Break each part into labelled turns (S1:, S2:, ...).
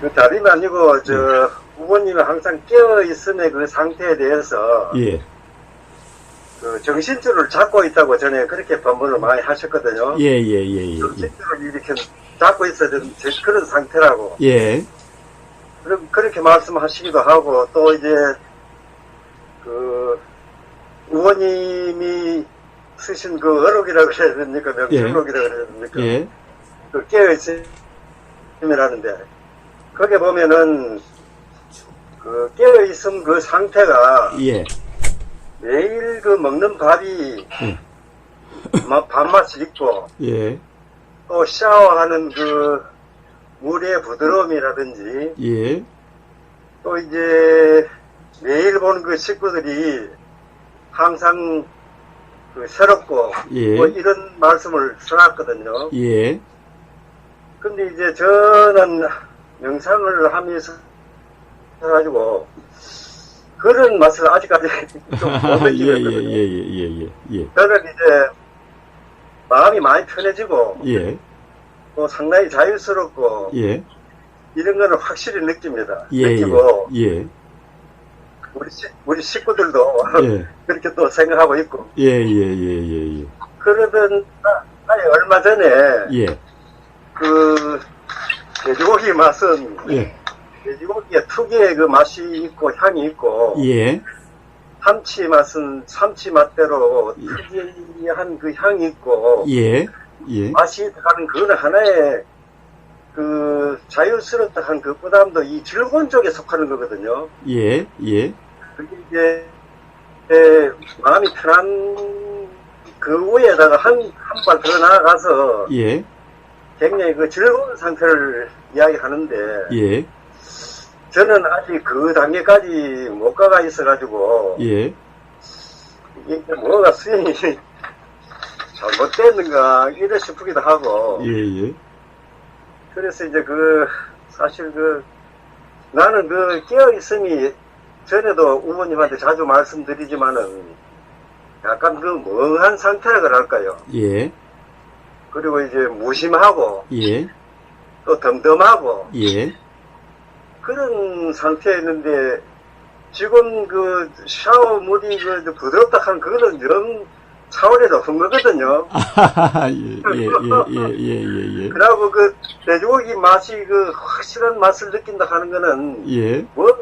S1: 그 다름이 아니고, 부모님이 항상 깨어있음의 그 상태에 대해서,
S2: 예.
S1: 그 정신줄을 잡고 있다고 전에 그렇게 반문을 많이 하셨거든요.
S2: 예, 예, 예, 예.
S1: 정신줄을 이렇게 잡고 있어야 되는 그런 상태라고.
S2: 예.
S1: 그렇게 말씀하시기도 하고, 또 이제, 그, 의원님이 쓰신 그 어록이라고 그래야 됩니까? 명칭록이라고 그래야 됩니까?
S2: 예.
S1: 그 깨어있음이라는데, 거기에 보면은, 그 깨어있음 그 상태가,
S2: 예.
S1: 매일 그 먹는 밥이, 밥맛이 있고,
S2: 예.
S1: 또 샤워하는 그 물의 부드러움이라든지,
S2: 예.
S1: 또 이제 매일 보는 그 식구들이 항상 그 새롭고,
S2: 예.
S1: 뭐 이런 말씀을 써놨거든요.
S2: 예.
S1: 근데 이제 저는 명상을 하면서 해가지고, 그런 맛을 아직까지 좀 못
S2: 예, 예,
S1: 느끼거든요.
S2: 예, 예, 예, 예.
S1: 저는 이제 마음이 많이 편해지고,
S2: 예.
S1: 또 상당히 자유스럽고,
S2: 예.
S1: 이런 거는 확실히 느낍니다.
S2: 예,
S1: 느끼고,
S2: 예.
S1: 우리 식구들도
S2: 예.
S1: 그렇게 또 생각하고 있고.
S2: 예, 예, 예, 예, 예.
S1: 그러던, 얼마 전에,
S2: 예.
S1: 그, 돼지고기 맛은,
S2: 예.
S1: 돼지고기의 특유의 그 맛이 있고, 향이 있고,
S2: 예.
S1: 참치 맛은 참치 맛대로 특이한 그 향이 있고,
S2: 예. 예.
S1: 맛이 하는 그거는 하나의 그 자유스럽다 한 그 부담도 이 즐거운 쪽에 속하는 거거든요.
S2: 예. 예.
S1: 그게 이제 마음이 편한 그 위에다가 한 발 더 나아가서
S2: 예.
S1: 굉장히 그 즐거운 상태를 이야기하는데
S2: 예.
S1: 저는 아직 그 단계까지 못 가가 있어가지고
S2: 예.
S1: 이게 뭐가 수행이 잘못됐는가 이래 싶기도 하고
S2: 예. 예.
S1: 그래서 이제 사실 나는 깨어있음이 전에도 우모님한테 자주 말씀드리지만은 약간 멍한 상태라 그럴까요?
S2: 예.
S1: 그리고 이제 무심하고
S2: 예.
S1: 또 덤덤하고
S2: 예.
S1: 그런 상태에 있는데 지금 샤워 물이 부드럽다 하는 그거는 영 차원이 높은 거거든요.
S2: 아, 예, 예, 예, 예, 예, 예.
S1: 그러고 돼지고기 맛이 확실한 맛을 느낀다 하는 거는
S2: 예.
S1: 뭐가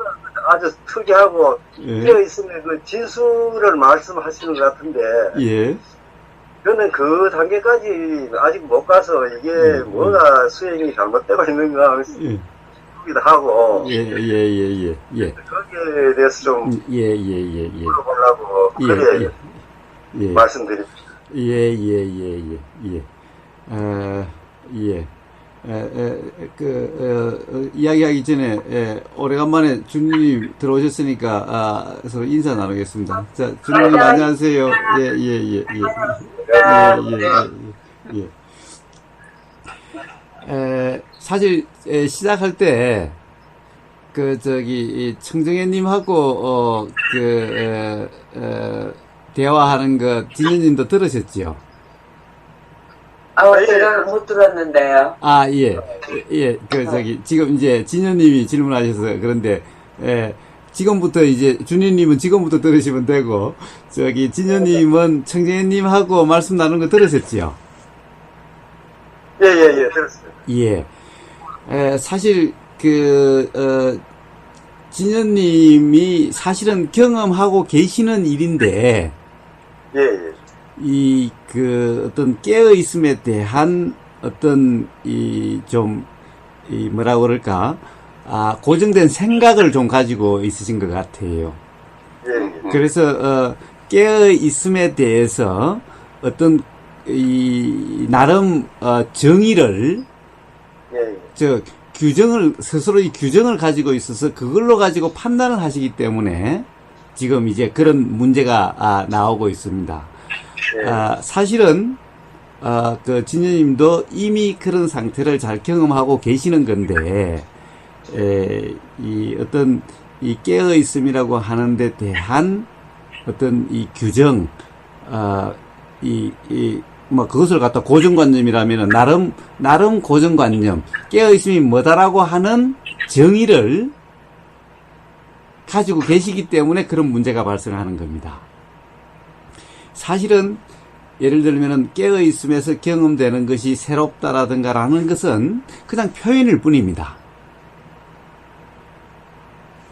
S1: 아주 특이하고
S2: 예.
S1: 깨어있으면 진수를 말씀하시는 것 같은데
S2: 예.
S1: 저는 그 단계까지 아직 못 가서 이게 뭐가 수행이 잘못되고 있는가 싶기도 하고
S2: 예, 예, 예, 예, 예.
S1: 거기에 대해서 좀
S2: 예, 예, 예, 예.
S1: 물어보려고
S2: 예,
S1: 그래
S2: 예.
S1: 말씀드립니다.
S2: 예, 예, 예, 예, 예. 예. 이야기하기 전에, 오래간만에 주님 들어오셨으니까, 서로 인사 나누겠습니다. 자, 주님 안녕하세요. 예, 예, 예, 예. 예, 예, 예, 예. 사실, 시작할 때, 청정혜님하고, 대화하는 거, 진현님도 들으셨죠?
S3: 제가 못 들었는데요.
S2: 아, 예. 예, 지금 이제 진현님이 질문하셔서 그런데, 지금부터 이제, 준희님은 지금부터 들으시면 되고, 진현님은 청정혜님하고 말씀 나눈 거 들으셨죠?
S1: 예, 예, 예, 들었습니다.
S2: 예. 사실, 진현님이 사실은 경험하고 계시는 일인데,
S1: 예, 예.
S2: 어떤 깨어있음에 대한 어떤, 뭐라고 그럴까, 고정된 생각을 좀 가지고 있으신 것 같아요.
S1: 예, 예.
S2: 그래서, 깨어있음에 대해서 어떤, 나름, 정의를,
S1: 예,
S2: 스스로의 규정을 가지고 있어서 그걸로 가지고 판단을 하시기 때문에 지금 이제 그런 문제가 나오고 있습니다. 사실은 진현님도 이미 그런 상태를 잘 경험하고 계시는 건데 어떤 깨어 있음이라고 하는 데 대한 어떤 이 규정 뭐 그것을 갖다 고정관념이라면은 나름 고정관념, 깨어있음이 뭐다라고 하는 정의를 가지고 계시기 때문에 그런 문제가 발생하는 겁니다. 사실은 예를 들면은 깨어있음에서 경험되는 것이 새롭다라든가라는 것은 그냥 표현일 뿐입니다.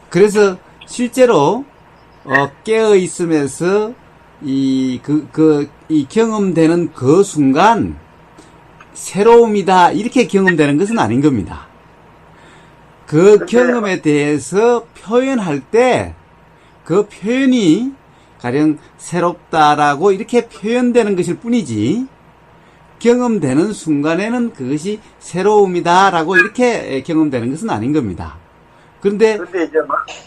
S2: 그래서 실제로 깨어있음에서 이 경험되는 그 순간 새로움이다 이렇게 경험되는 것은 아닌 겁니다. 그 경험에 대해서 표현할 때 그 표현이 가령 새롭다라고 이렇게 표현되는 것일 뿐이지 경험되는 순간에는 그것이 새로움이다라고 이렇게 경험되는 것은 아닌 겁니다. 그런데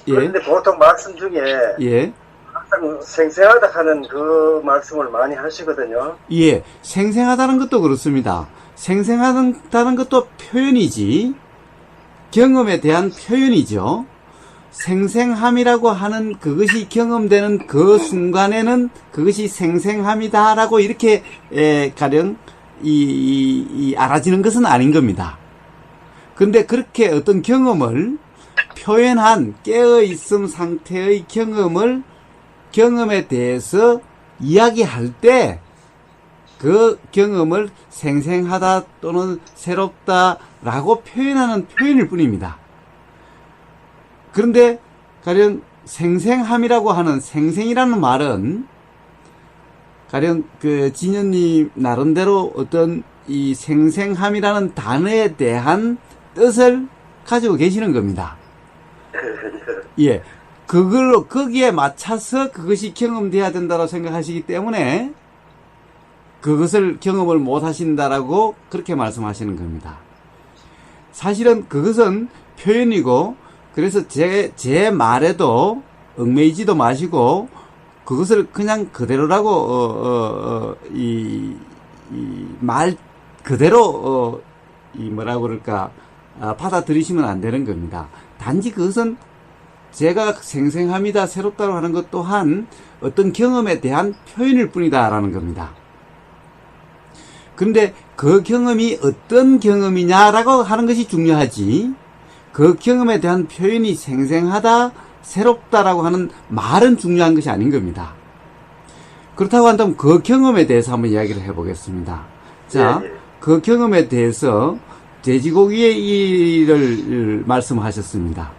S1: 그런데 보통 말씀 중에 항상 생생하다 하는 그 말씀을 많이 하시거든요.
S2: 예, 생생하다는 것도 그렇습니다. 생생하다는 것도 표현이지 경험에 대한 표현이죠. 생생함이라고 하는 그것이 경험되는 그 순간에는 그것이 생생함이다라고 이렇게 가령 알아지는 것은 아닌 겁니다. 그런데 그렇게 어떤 경험을 표현한 깨어있음 상태의 경험에 대해서 이야기할 때 그 경험을 생생하다 또는 새롭다라고 표현하는 표현일 뿐입니다. 그런데 가령 생생함이라고 하는 생생이라는 말은 가령 그 진현님 나름대로 어떤 이 생생함이라는 단어에 대한 뜻을 가지고 계시는 겁니다. 예. 거기에 맞춰서 그것이 경험돼야 된다고 생각하시기 때문에 그것을 경험을 못 하신다라고 그렇게 말씀하시는 겁니다. 사실은 그것은 표현이고, 그래서 제 말에도 얽매이지도 마시고, 그것을 그냥 그대로라고, 말 그대로, 뭐라고 그럴까, 받아들이시면 안 되는 겁니다. 단지 그것은 제가 생생합니다, 새롭다고 하는 것 또한 어떤 경험에 대한 표현일 뿐이다라는 겁니다. 그런데 그 경험이 어떤 경험이냐라고 하는 것이 중요하지, 그 경험에 대한 표현이 생생하다, 새롭다라고 하는 말은 중요한 것이 아닌 겁니다. 그렇다고 한다면 그 경험에 대해서 한번 이야기를 해보겠습니다. 자, 그 경험에 대해서 돼지고기의 일을 말씀하셨습니다.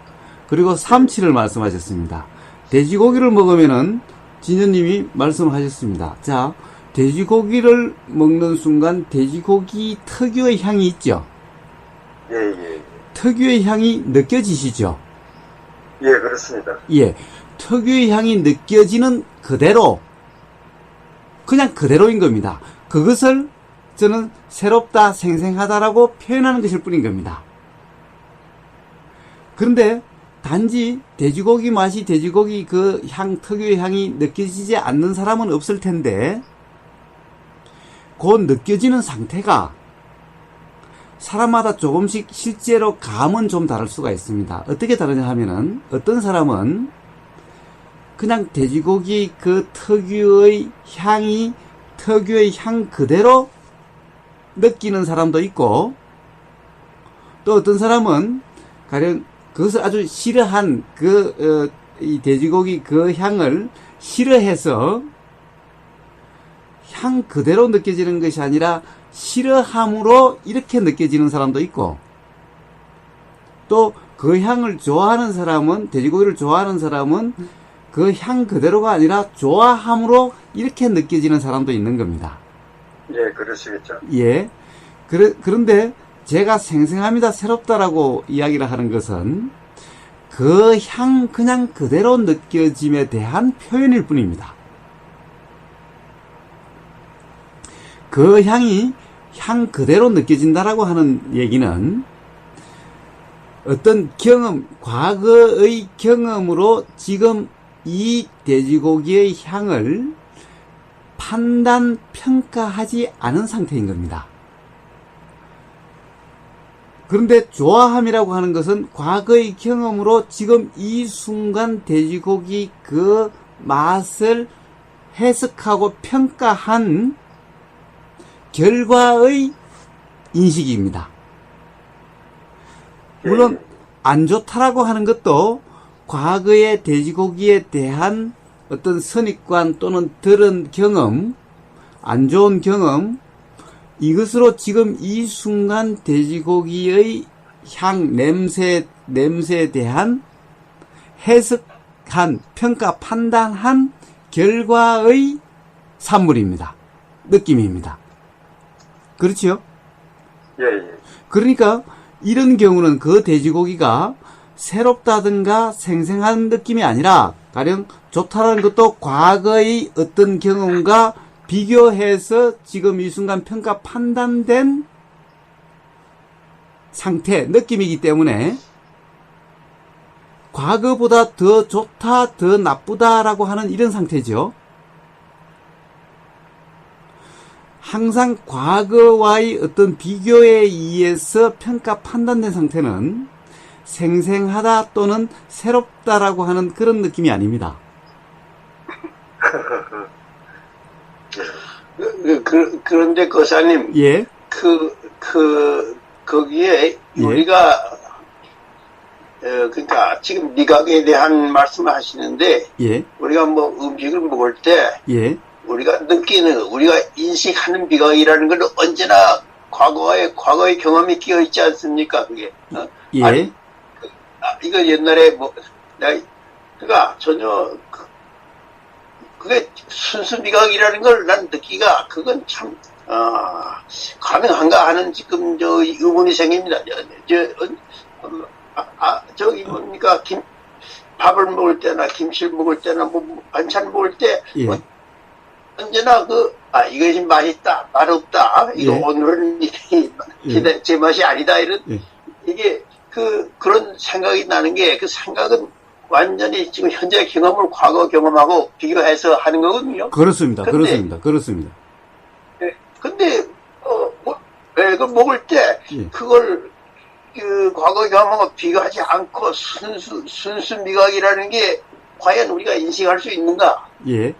S2: 그리고 삼치를 말씀하셨습니다. 돼지고기를 먹으면은 진현님이 말씀하셨습니다. 자, 돼지고기를 먹는 순간 돼지고기 특유의 향이 있죠? 특유의 향이 느껴지시죠?
S1: 예, 그렇습니다.
S2: 예. 특유의 향이 느껴지는 그대로, 그냥 그대로인 겁니다. 그것을 저는 새롭다, 생생하다라고 표현하는 것일 뿐인 겁니다. 그런데 단지 돼지고기 맛이 돼지고기 그 특유의 향이 느껴지지 않는 사람은 없을 텐데, 그 느껴지는 상태가 사람마다 조금씩 실제로 감은 좀 다를 수가 있습니다. 어떻게 다르냐 하면은, 어떤 사람은 그냥 돼지고기 그 특유의 향 그대로 느끼는 사람도 있고, 또 어떤 사람은 가령 그것을 아주 싫어한 이 돼지고기 그 향을 싫어해서 향 그대로 느껴지는 것이 아니라 싫어함으로 이렇게 느껴지는 사람도 있고, 또 그 향을 좋아하는 사람은, 돼지고기를 좋아하는 사람은 그 향 그대로가 아니라 좋아함으로 이렇게 느껴지는 사람도 있는 겁니다.
S1: 예, 그러시겠죠.
S2: 예. 그런데 제가 생생합니다, 새롭다라고 이야기를 하는 것은 그 향 그냥 그대로 느껴짐에 대한 표현일 뿐입니다. 그 향이 향 그대로 느껴진다라고 하는 얘기는 어떤 경험, 과거의 경험으로 지금 이 돼지고기의 향을 판단, 평가하지 않은 상태인 겁니다. 그런데 좋아함이라고 하는 것은 과거의 경험으로 지금 이 순간 돼지고기 그 맛을 해석하고 평가한 결과의 인식입니다. 물론 안 좋다라고 하는 것도 과거의 돼지고기에 대한 어떤 선입관 또는 들은 경험, 안 좋은 경험, 이것으로 지금 이 순간 돼지고기의 향, 냄새에 대한 해석한, 평가, 판단한 결과의 산물입니다. 느낌입니다. 그렇지요?
S1: 예, 예.
S2: 그러니까 이런 경우는 그 돼지고기가 새롭다든가 생생한 느낌이 아니라 가령 좋다라는 것도 과거의 어떤 경험과 비교해서 지금 이 순간 평가 판단된 상태, 느낌이기 때문에 과거보다 더 좋다, 더 나쁘다라고 하는 이런 상태죠. 항상 과거와의 어떤 비교에 의해서 평가 판단된 상태는 생생하다 또는 새롭다라고 하는 그런 느낌이 아닙니다.
S4: 그런데 거사님,
S2: 예,
S4: 거기에
S2: 예.
S4: 우리가, 그러니까 지금 미각에 대한 말씀을 하시는데,
S2: 예,
S4: 우리가 뭐 음식을 먹을 때,
S2: 예,
S4: 우리가 느끼는, 우리가 인식하는 미각이라는 건 언제나 과거의 경험이 끼어 있지 않습니까? 그게.
S2: 예,
S4: 아니, 이거 옛날에 뭐, 그러니까 전혀, 그게 순수 미각이라는 걸 난 느끼가, 그건 참, 가능한가 하는 지금 의문이 생깁니다. 저기 뭡니까, 밥을 먹을 때나 김치를 먹을 때나 뭐 반찬 먹을 때,
S2: 예.
S4: 뭐 언제나 이것이 맛있다, 맛없다, 이거
S2: 예.
S4: 오늘은 제 맛이 아니다,
S2: 예.
S4: 이게 그런 생각이 나는 게, 그 생각은 완전히 지금 현재 경험을 과거 경험하고 비교해서 하는 거거든요.
S2: 그렇습니다.
S4: 근데,
S2: 그렇습니다.
S4: 근데, 그걸 먹을 때,
S2: 예.
S4: 그걸, 과거 경험하고 비교하지 않고 순수 미각이라는 게 과연 우리가 인식할 수 있는가?
S2: 예,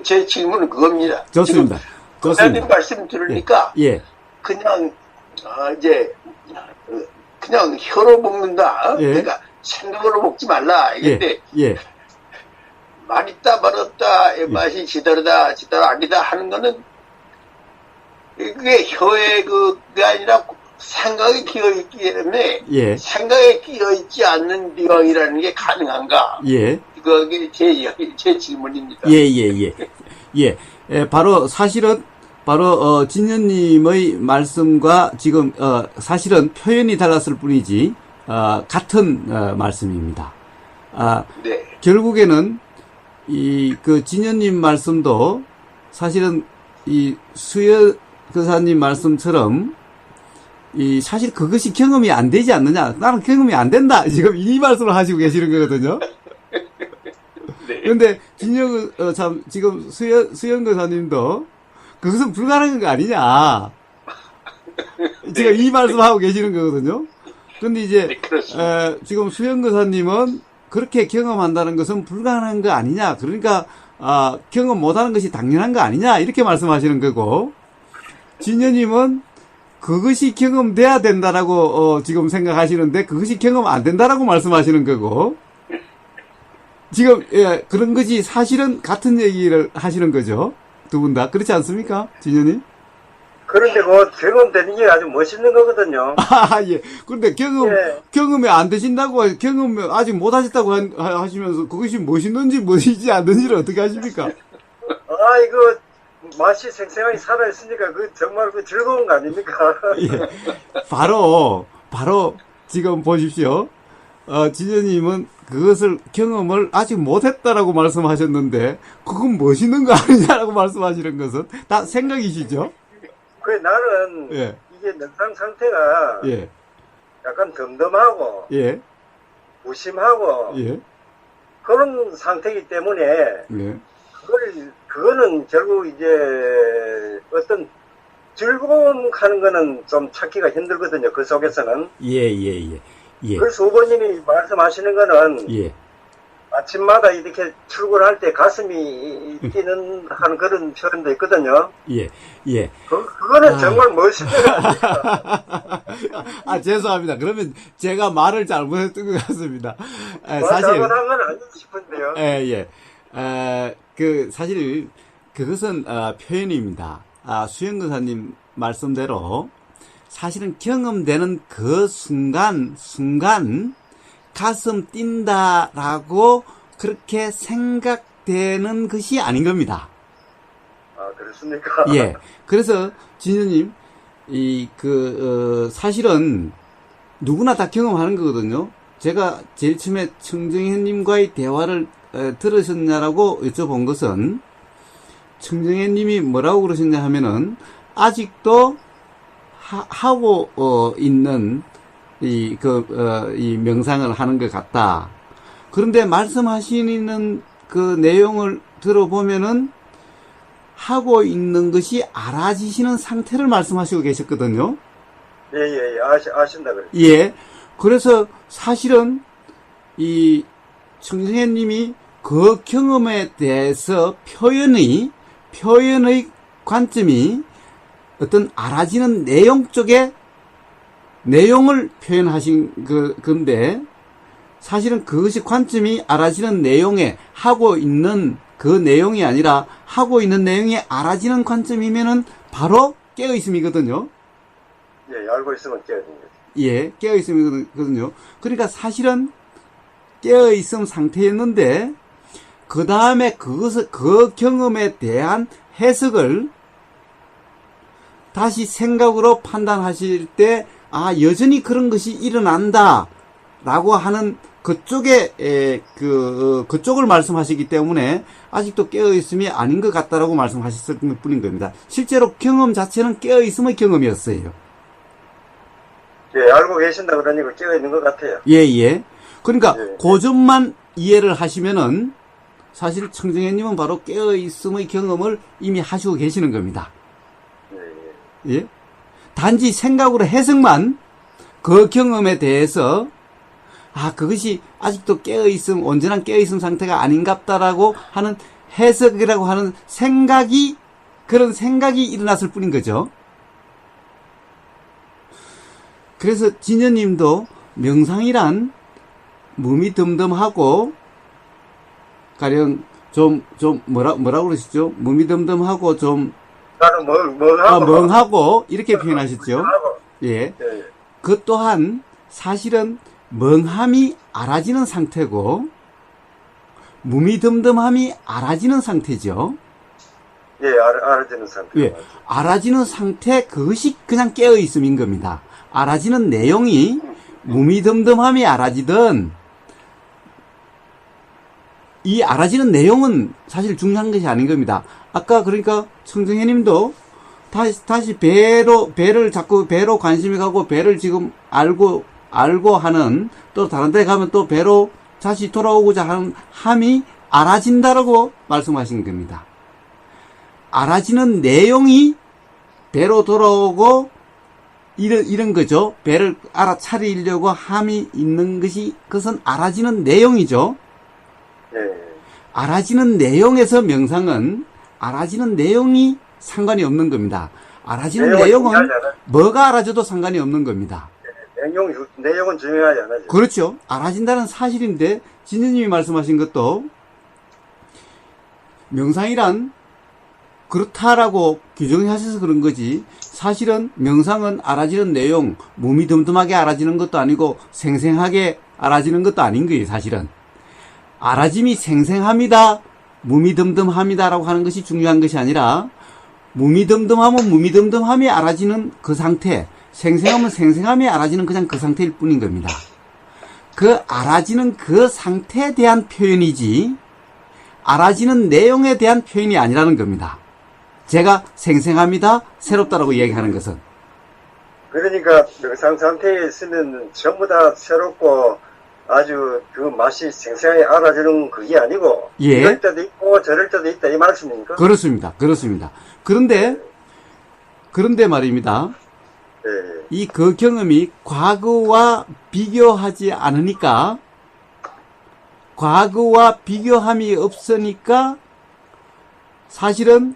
S4: 제 질문은 그겁니다.
S2: 좋습니다.
S4: 교수님 말씀 들으니까,
S2: 예,
S4: 그냥, 그냥 혀로 먹는다.
S2: 예.
S4: 그러니까 생각으로 먹지 말라. 근데,
S2: 예,
S4: 맛있다, 맛없다, 맛이 지다르다, 아니다 하는 거는, 그게 혀에 그게 아니라 생각에 끼어있기 때문에,
S2: 예,
S4: 생각에 끼어있지 않는 미각이라는 게 가능한가?
S2: 예.
S4: 그게 제 질문입니다.
S2: 예. 바로 사실은 진현님의 말씀과 지금 사실은 표현이 달랐을 뿐이지 같은 말씀입니다.
S4: 네.
S2: 결국에는 그 진현님 말씀도 사실은 이 수여 교사님 말씀처럼 사실 그것이 경험이 안 되지 않느냐? 나는 경험이 안 된다. 지금 이 말씀을 하시고 계시는 거거든요.
S4: 네.
S2: 근데 지금 수영 교사님도 그것은 불가능한 거 아니냐. 지금 이 말씀하고 계시는 거거든요. 근데 이제
S4: 네,
S2: 지금 수영 교사님은 그렇게 경험한다는 것은 불가능한 거 아니냐. 그러니까 경험 못하는 것이 당연한 거 아니냐. 이렇게 말씀하시는 거고, 진여님은 그것이 경험돼야 된다라고 지금 생각하시는데 그것이 경험 안 된다라고 말씀하시는 거고, 지금 그런 것이 사실은 같은 얘기를 하시는 거죠. 두 분 다 그렇지 않습니까, 진현님?
S1: 그런데 그 경험되는 게 아주 멋있는 거거든요.
S2: 예. 그런데 경험이 안 되신다고, 경험 아직 못 하셨다고 하시면서 그것이 멋있는지 멋있지 않는지를 어떻게 하십니까?
S1: 이거 맛이 생생하게 살아있으니까 그 정말 그 즐거운 거 아닙니까?
S2: 예. 바로 지금 보십시오. 진현님은 그것을 경험을 아직 못했다라고 말씀하셨는데 그건 멋있는 거 아니냐라고 말씀하시는 것은 다 생각이시죠?
S1: 그래 나는
S2: 예.
S1: 이게 능상 상태가
S2: 예.
S1: 약간 덤덤하고
S2: 예.
S1: 무심하고
S2: 예.
S1: 그런 상태이기 때문에
S2: 예.
S1: 그거는 결국 이제 어떤 즐거움 하는 거는 좀 찾기가 힘들거든요. 그 속에서는.
S2: 예.
S1: 그래서 후보님이 말씀하시는 거는
S2: 예.
S1: 아침마다 이렇게 출근할 때 가슴이 뛰는 하는 그런 표현도 있거든요.
S2: 예, 예.
S1: 그거는 정말 멋있는 거 아닙니까?
S2: 아, 죄송합니다. 그러면 제가 말을 잘못했던 것 같습니다. 사실.
S1: 잘못한 건 아니지 싶은데요.
S2: 예, 예. 사실, 그것은, 표현입니다. 수영근사님 말씀대로, 사실은 경험되는 그 순간, 가슴 뛴다라고 그렇게 생각되는 것이 아닌 겁니다.
S1: 아, 그렇습니까?
S2: 예. 그래서, 진우님, 사실은 누구나 다 경험하는 거거든요. 제가 제일 처음에 청정혜님과의 대화를 들으셨냐라고 여쭤본 것은, 청정혜님이 뭐라고 그러셨냐 하면은, 아직도 하고 있는 이 명상을 하는 것 같다. 그런데 말씀하시는 그 내용을 들어보면은 하고 있는 것이 알아지시는 상태를 말씀하시고 계셨거든요.
S1: 예. 아신다 그래요.
S2: 예. 그래서 사실은 이 청정혜님이 그 경험에 대해서 표현의 관점이 어떤 알아지는 내용 쪽에 내용을 표현하신 건데, 사실은 그것이 관점이 알아지는 내용에 하고 있는 그 내용이 아니라 하고 있는 내용이 알아지는 관점이면은 바로 깨어있음이거든요.
S1: 예, 알고 있으면 깨야 됩니다.
S2: 예, 깨어있음이거든요. 그러니까 사실은 깨어있음 상태였는데, 그 다음에 그 경험에 대한 해석을 다시 생각으로 판단하실 때, 여전히 그런 것이 일어난다, 라고 하는 그쪽을 말씀하시기 때문에, 아직도 깨어있음이 아닌 것 같다라고 말씀하셨을 뿐인 겁니다. 실제로 경험 자체는 깨어있음의 경험이었어요.
S1: 예, 알고 계신다 그러니까 깨어 있는 것 같아요.
S2: 예. 그러니까,
S1: 예.
S2: 그 점만 이해를 하시면은, 사실 청정혜님은 바로 깨어있음의 경험을 이미 하시고 계시는 겁니다. 예? 단지 생각으로 해석만 그 경험에 대해서 그것이 아직도 깨어있음, 온전한 깨어있음 상태가 아닌갑다라고 하는 해석이라고 하는 그런 생각이 일어났을 뿐인 거죠. 그래서 진여님도 명상이란 몸이 덤덤하고 가령 뭐라고 그러시죠? 몸이 덤덤하고
S1: 나는 멍하고.
S2: 멍하고, 이렇게 표현하셨죠? 예. 그 또한, 사실은, 멍함이 알아지는 상태고, 무미덤덤함이 알아지는 상태죠?
S1: 예, 알아지는 상태.
S2: 예. 알아지는 상태, 그것이 그냥 깨어있음인 겁니다. 알아지는 내용이, 무미덤덤함이 알아지든, 이 알아지는 내용은 사실 중요한 것이 아닌 겁니다. 아까 그러니까 청정혜님도 다시 배를 자꾸 배로 관심이 가고 배를 지금 알고 하는, 또 다른 데 가면 또 배로 다시 돌아오고자 하는 함이 알아진다라고 말씀하신 겁니다. 알아지는 내용이 배로 돌아오고 이런 거죠. 배를 알아차리려고 함이 있는 그것은 알아지는 내용이죠. 알아지는 내용에서 명상은 알아지는 내용이 상관이 없는 겁니다. 알아지는 내용은 뭐가 알아져도 상관이 없는 겁니다.
S1: 내용은 중요하지 않아요.
S2: 그렇죠. 알아진다는 사실인데, 진현님이 말씀하신 것도 명상이란 그렇다라고 규정하셔서 그런 거지, 사실은 명상은 알아지는 내용, 몸이 덤덤하게 알아지는 것도 아니고 생생하게 알아지는 것도 아닌 거예요. 사실은 알아짐이 생생합니다, 무미덤덤합니다라고 하는 것이 중요한 것이 아니라, 무미덤덤하면 무미덤덤함이 알아지는 그 상태, 생생하면 생생함이 알아지는 그냥 그 상태일 뿐인 겁니다. 그 알아지는 그 상태에 대한 표현이지, 알아지는 내용에 대한 표현이 아니라는 겁니다. 제가 생생합니다, 새롭다라고 이야기하는 것은.
S1: 그러니까 명상 상태에 있으면 전부 다 새롭고 아주 그 맛이 생생하게 알아지는 그게 아니고,
S2: 예.
S1: 이럴 때도 있고 저럴 때도 있다 이 말씀입니까?
S2: 그렇습니다. 그런데 말입니다. 이 그 경험이 과거와 비교하지 않으니까 과거와 비교함이 없으니까 사실은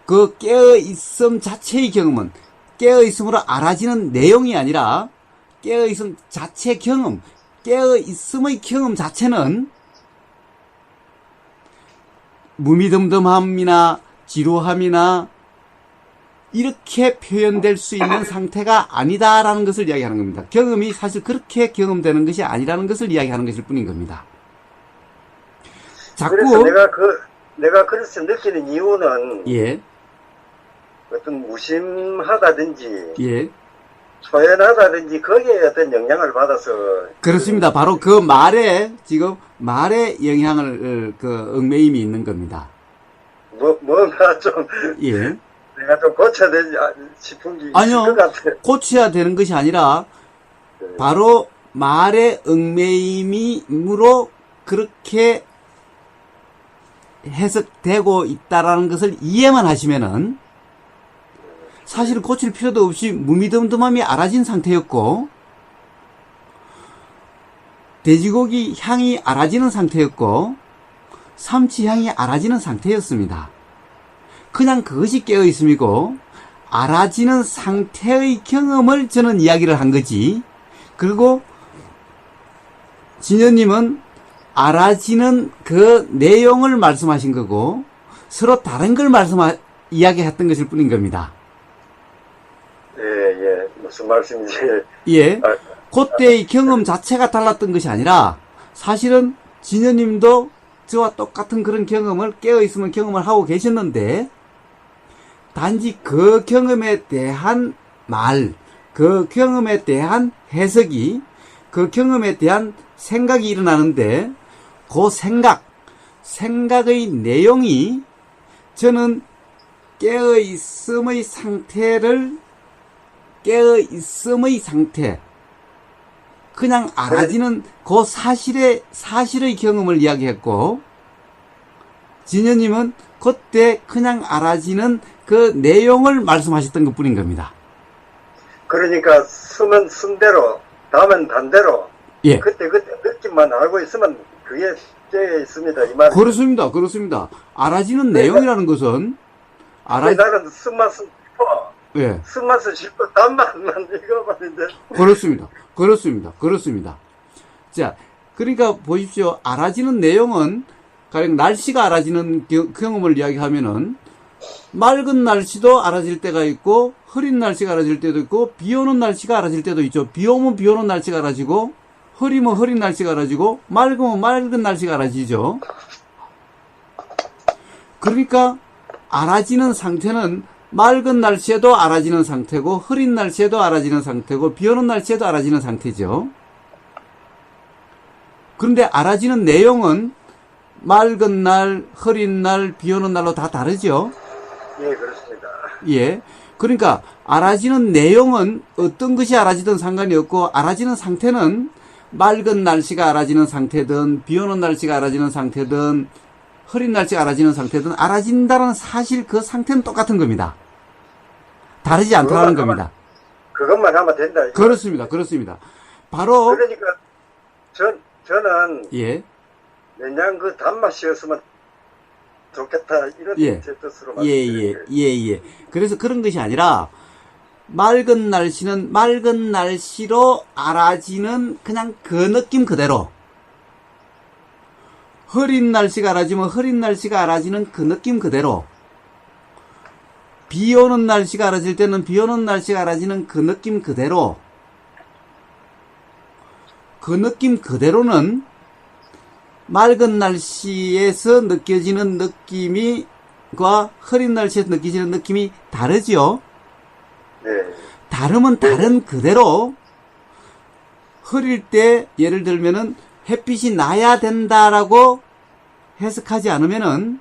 S2: 그 깨어있음 자체의 경험은 깨어있음으로 알아지는 내용이 아니라 깨어있음 자체 경험, 깨어있음의 경험 자체는 무미듬듬함이나 지루함이나 이렇게 표현될 수 있는 상태가 아니다라는 것을 이야기하는 겁니다. 경험이 사실 그렇게 경험되는 것이 아니라는 것을 이야기하는 것일 뿐인 겁니다.
S1: 그래서
S2: 자꾸
S1: 내가 그래서 느끼는 이유는
S2: 예,
S1: 어떤 무심하다든지
S2: 예,
S1: 소연하다든지 거기에 어떤 영향을 받아서
S2: 그렇습니다. 바로 그 말에 지금 말에 영향을 그 얽매임이 있는 겁니다.
S1: 뭔가 좀
S2: 예,
S1: 내가 좀 고쳐야 되지 싶은 게 있을
S2: 아니요.
S1: 것 같아.
S2: 고쳐야 되는 것이 아니라 바로 말의 얽매임으로 그렇게 해석되고 있다라는 것을 이해만 하시면은 사실은 고칠 필요도 없이 무미듬듬함이 알아진 상태였고 돼지고기 향이 알아지는 상태였고 삼치 향이 알아지는 상태였습니다. 그냥 그것이 깨어있음이고 알아지는 상태의 경험을 저는 이야기를 한 거지. 그리고 진현님은 알아지는 그 내용을 말씀하신 거고 서로 다른 걸 이야기했던 것일 뿐인 겁니다.
S1: 예, 무슨 말씀인지.
S2: 예. 그때의 경험 자체가 달랐던 것이 아니라 사실은 진현님도 저와 똑같은 그런 경험을 깨어있으면 경험을 하고 계셨는데 단지 그 경험에 대한 말, 그 경험에 대한 해석이, 그 경험에 대한 생각이 일어나는데 그 생각의 내용이 저는 깨어있음의 상태, 그냥 알아지는 그 사실의 경험을 이야기했고, 진현님은 그때 그냥 알아지는 그 내용을 말씀하셨던 것 뿐인 겁니다.
S1: 그러니까 쓰면 쓴 대로, 다음엔 단대로.
S2: 예.
S1: 그때 느낌만 알고 있으면 그게 깨어 있습니다. 이 말.
S2: 그렇습니다. 알아지는 내용이라는 것은,
S1: 나는 쓴맛은 싶어.
S2: 예.
S1: 쓴맛은 싶어. 단맛만 읽어봤는데.
S2: 그렇습니다. 자, 그러니까 보십시오. 알아지는 내용은, 가령 날씨가 알아지는 경험을 이야기하면은, 맑은 날씨도 알아질 때가 있고, 흐린 날씨가 알아질 때도 있고, 비 오는 날씨가 알아질 때도 있죠. 비 오면 비 오는 날씨가 알아지고, 흐리면 흐린 날씨가 알아지고, 맑으면 맑은 날씨가 알아지죠. 그러니까, 알아지는 상태는 맑은 날씨에도 알아지는 상태고, 흐린 날씨에도 알아지는 상태고, 비 오는 날씨에도 알아지는 상태죠. 그런데 알아지는 내용은 맑은 날, 흐린 날, 비 오는 날로 다 다르죠.
S1: 예, 그렇습니다.
S2: 예. 그러니까 알아지는 내용은 어떤 것이 알아지든 상관이 없고 알아지는 상태는 맑은 날씨가 알아지는 상태든 비 오는 날씨가 알아지는 상태든 흐린 날씨가 알아지는 상태든 알아진다는 사실 그 상태는 똑같은 겁니다. 다르지 않다는 겁니다.
S1: 그것만 하면 된다.
S2: 그렇습니다. 바로
S1: 그러니까 저는
S2: 예.
S1: 그냥 그 단맛이었으면 좋겠다 이런
S2: 예.
S1: 제 뜻으로 말씀드릴게요.
S2: 예. 그래서 그런 것이 아니라 맑은 날씨는 맑은 날씨로 알아지는 그냥 그 느낌 그대로, 흐린 날씨가 알아지면 흐린 날씨가 알아지는 그 느낌 그대로, 비 오는 날씨가 알아질 때는 비 오는 날씨가 알아지는 그 느낌 그대로, 그 느낌 그대로는 맑은 날씨에서 느껴지는 느낌과 흐린 날씨에서 느껴지는 느낌이 다르죠.
S1: 네.
S2: 다르면 다른 그대로 흐릴 때 예를 들면은 햇빛이 나야 된다라고 해석하지 않으면은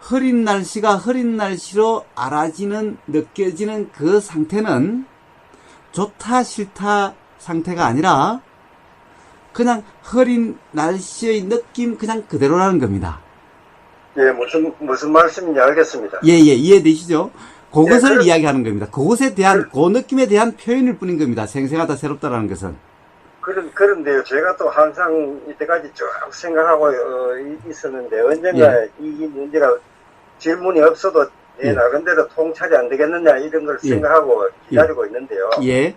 S2: 흐린 날씨가 흐린 날씨로 알아지는 느껴지는 그 상태는 좋다 싫다 상태가 아니라 그냥 흐린 날씨의 느낌 그냥 그대로라는 겁니다.
S1: 예, 무슨 말씀인지 알겠습니다.
S2: 예, 이해되시죠? 그것을
S1: 예,
S2: 이야기하는 겁니다. 그것에 대한, 그 느낌에 대한 표현일 뿐인 겁니다. 생생하다, 새롭다라는 것은.
S1: 그런데요, 제가 또 항상 이때까지 쭉 생각하고 있었는데, 언젠가
S2: 예.
S1: 이 문제가 질문이 없어도 내
S2: 예.
S1: 나름대로 통찰이 안 되겠느냐, 이런 걸
S2: 예.
S1: 생각하고 기다리고 있는데요.
S2: 예.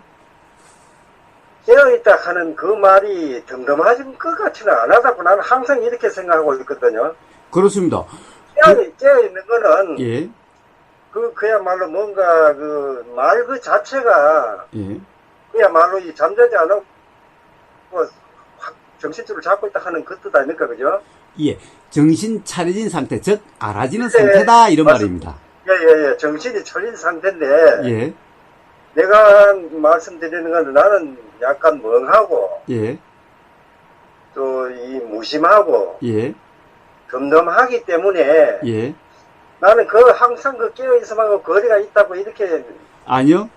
S1: 깨어있다 하는 그 말이 덤덤하신 것 같지는 않아서 나는 항상 이렇게 생각하고 있거든요.
S2: 그렇습니다.
S1: 깨어있는 거는,
S2: 예.
S1: 그야말로 뭔가 말 그 자체가,
S2: 예.
S1: 그야말로 이 잠자지 않고, 확 정신줄을 잡고 있다 하는 그 뜻 아닙니까, 그죠?
S2: 예. 정신 차려진 상태, 즉, 알아지는 상태다, 이런
S1: 맞습니다.
S2: 말입니다.
S1: 예. 정신이 차린 상태인데,
S2: 예.
S1: 내가 말씀드리는 건 나는 약간 멍하고,
S2: 예.
S1: 또 이 무심하고,
S2: 예.
S1: 덤덤하기 때문에,
S2: 예.
S1: 나는 항상 깨어있음하고 거리가 있다고 이렇게,
S2: 아니요.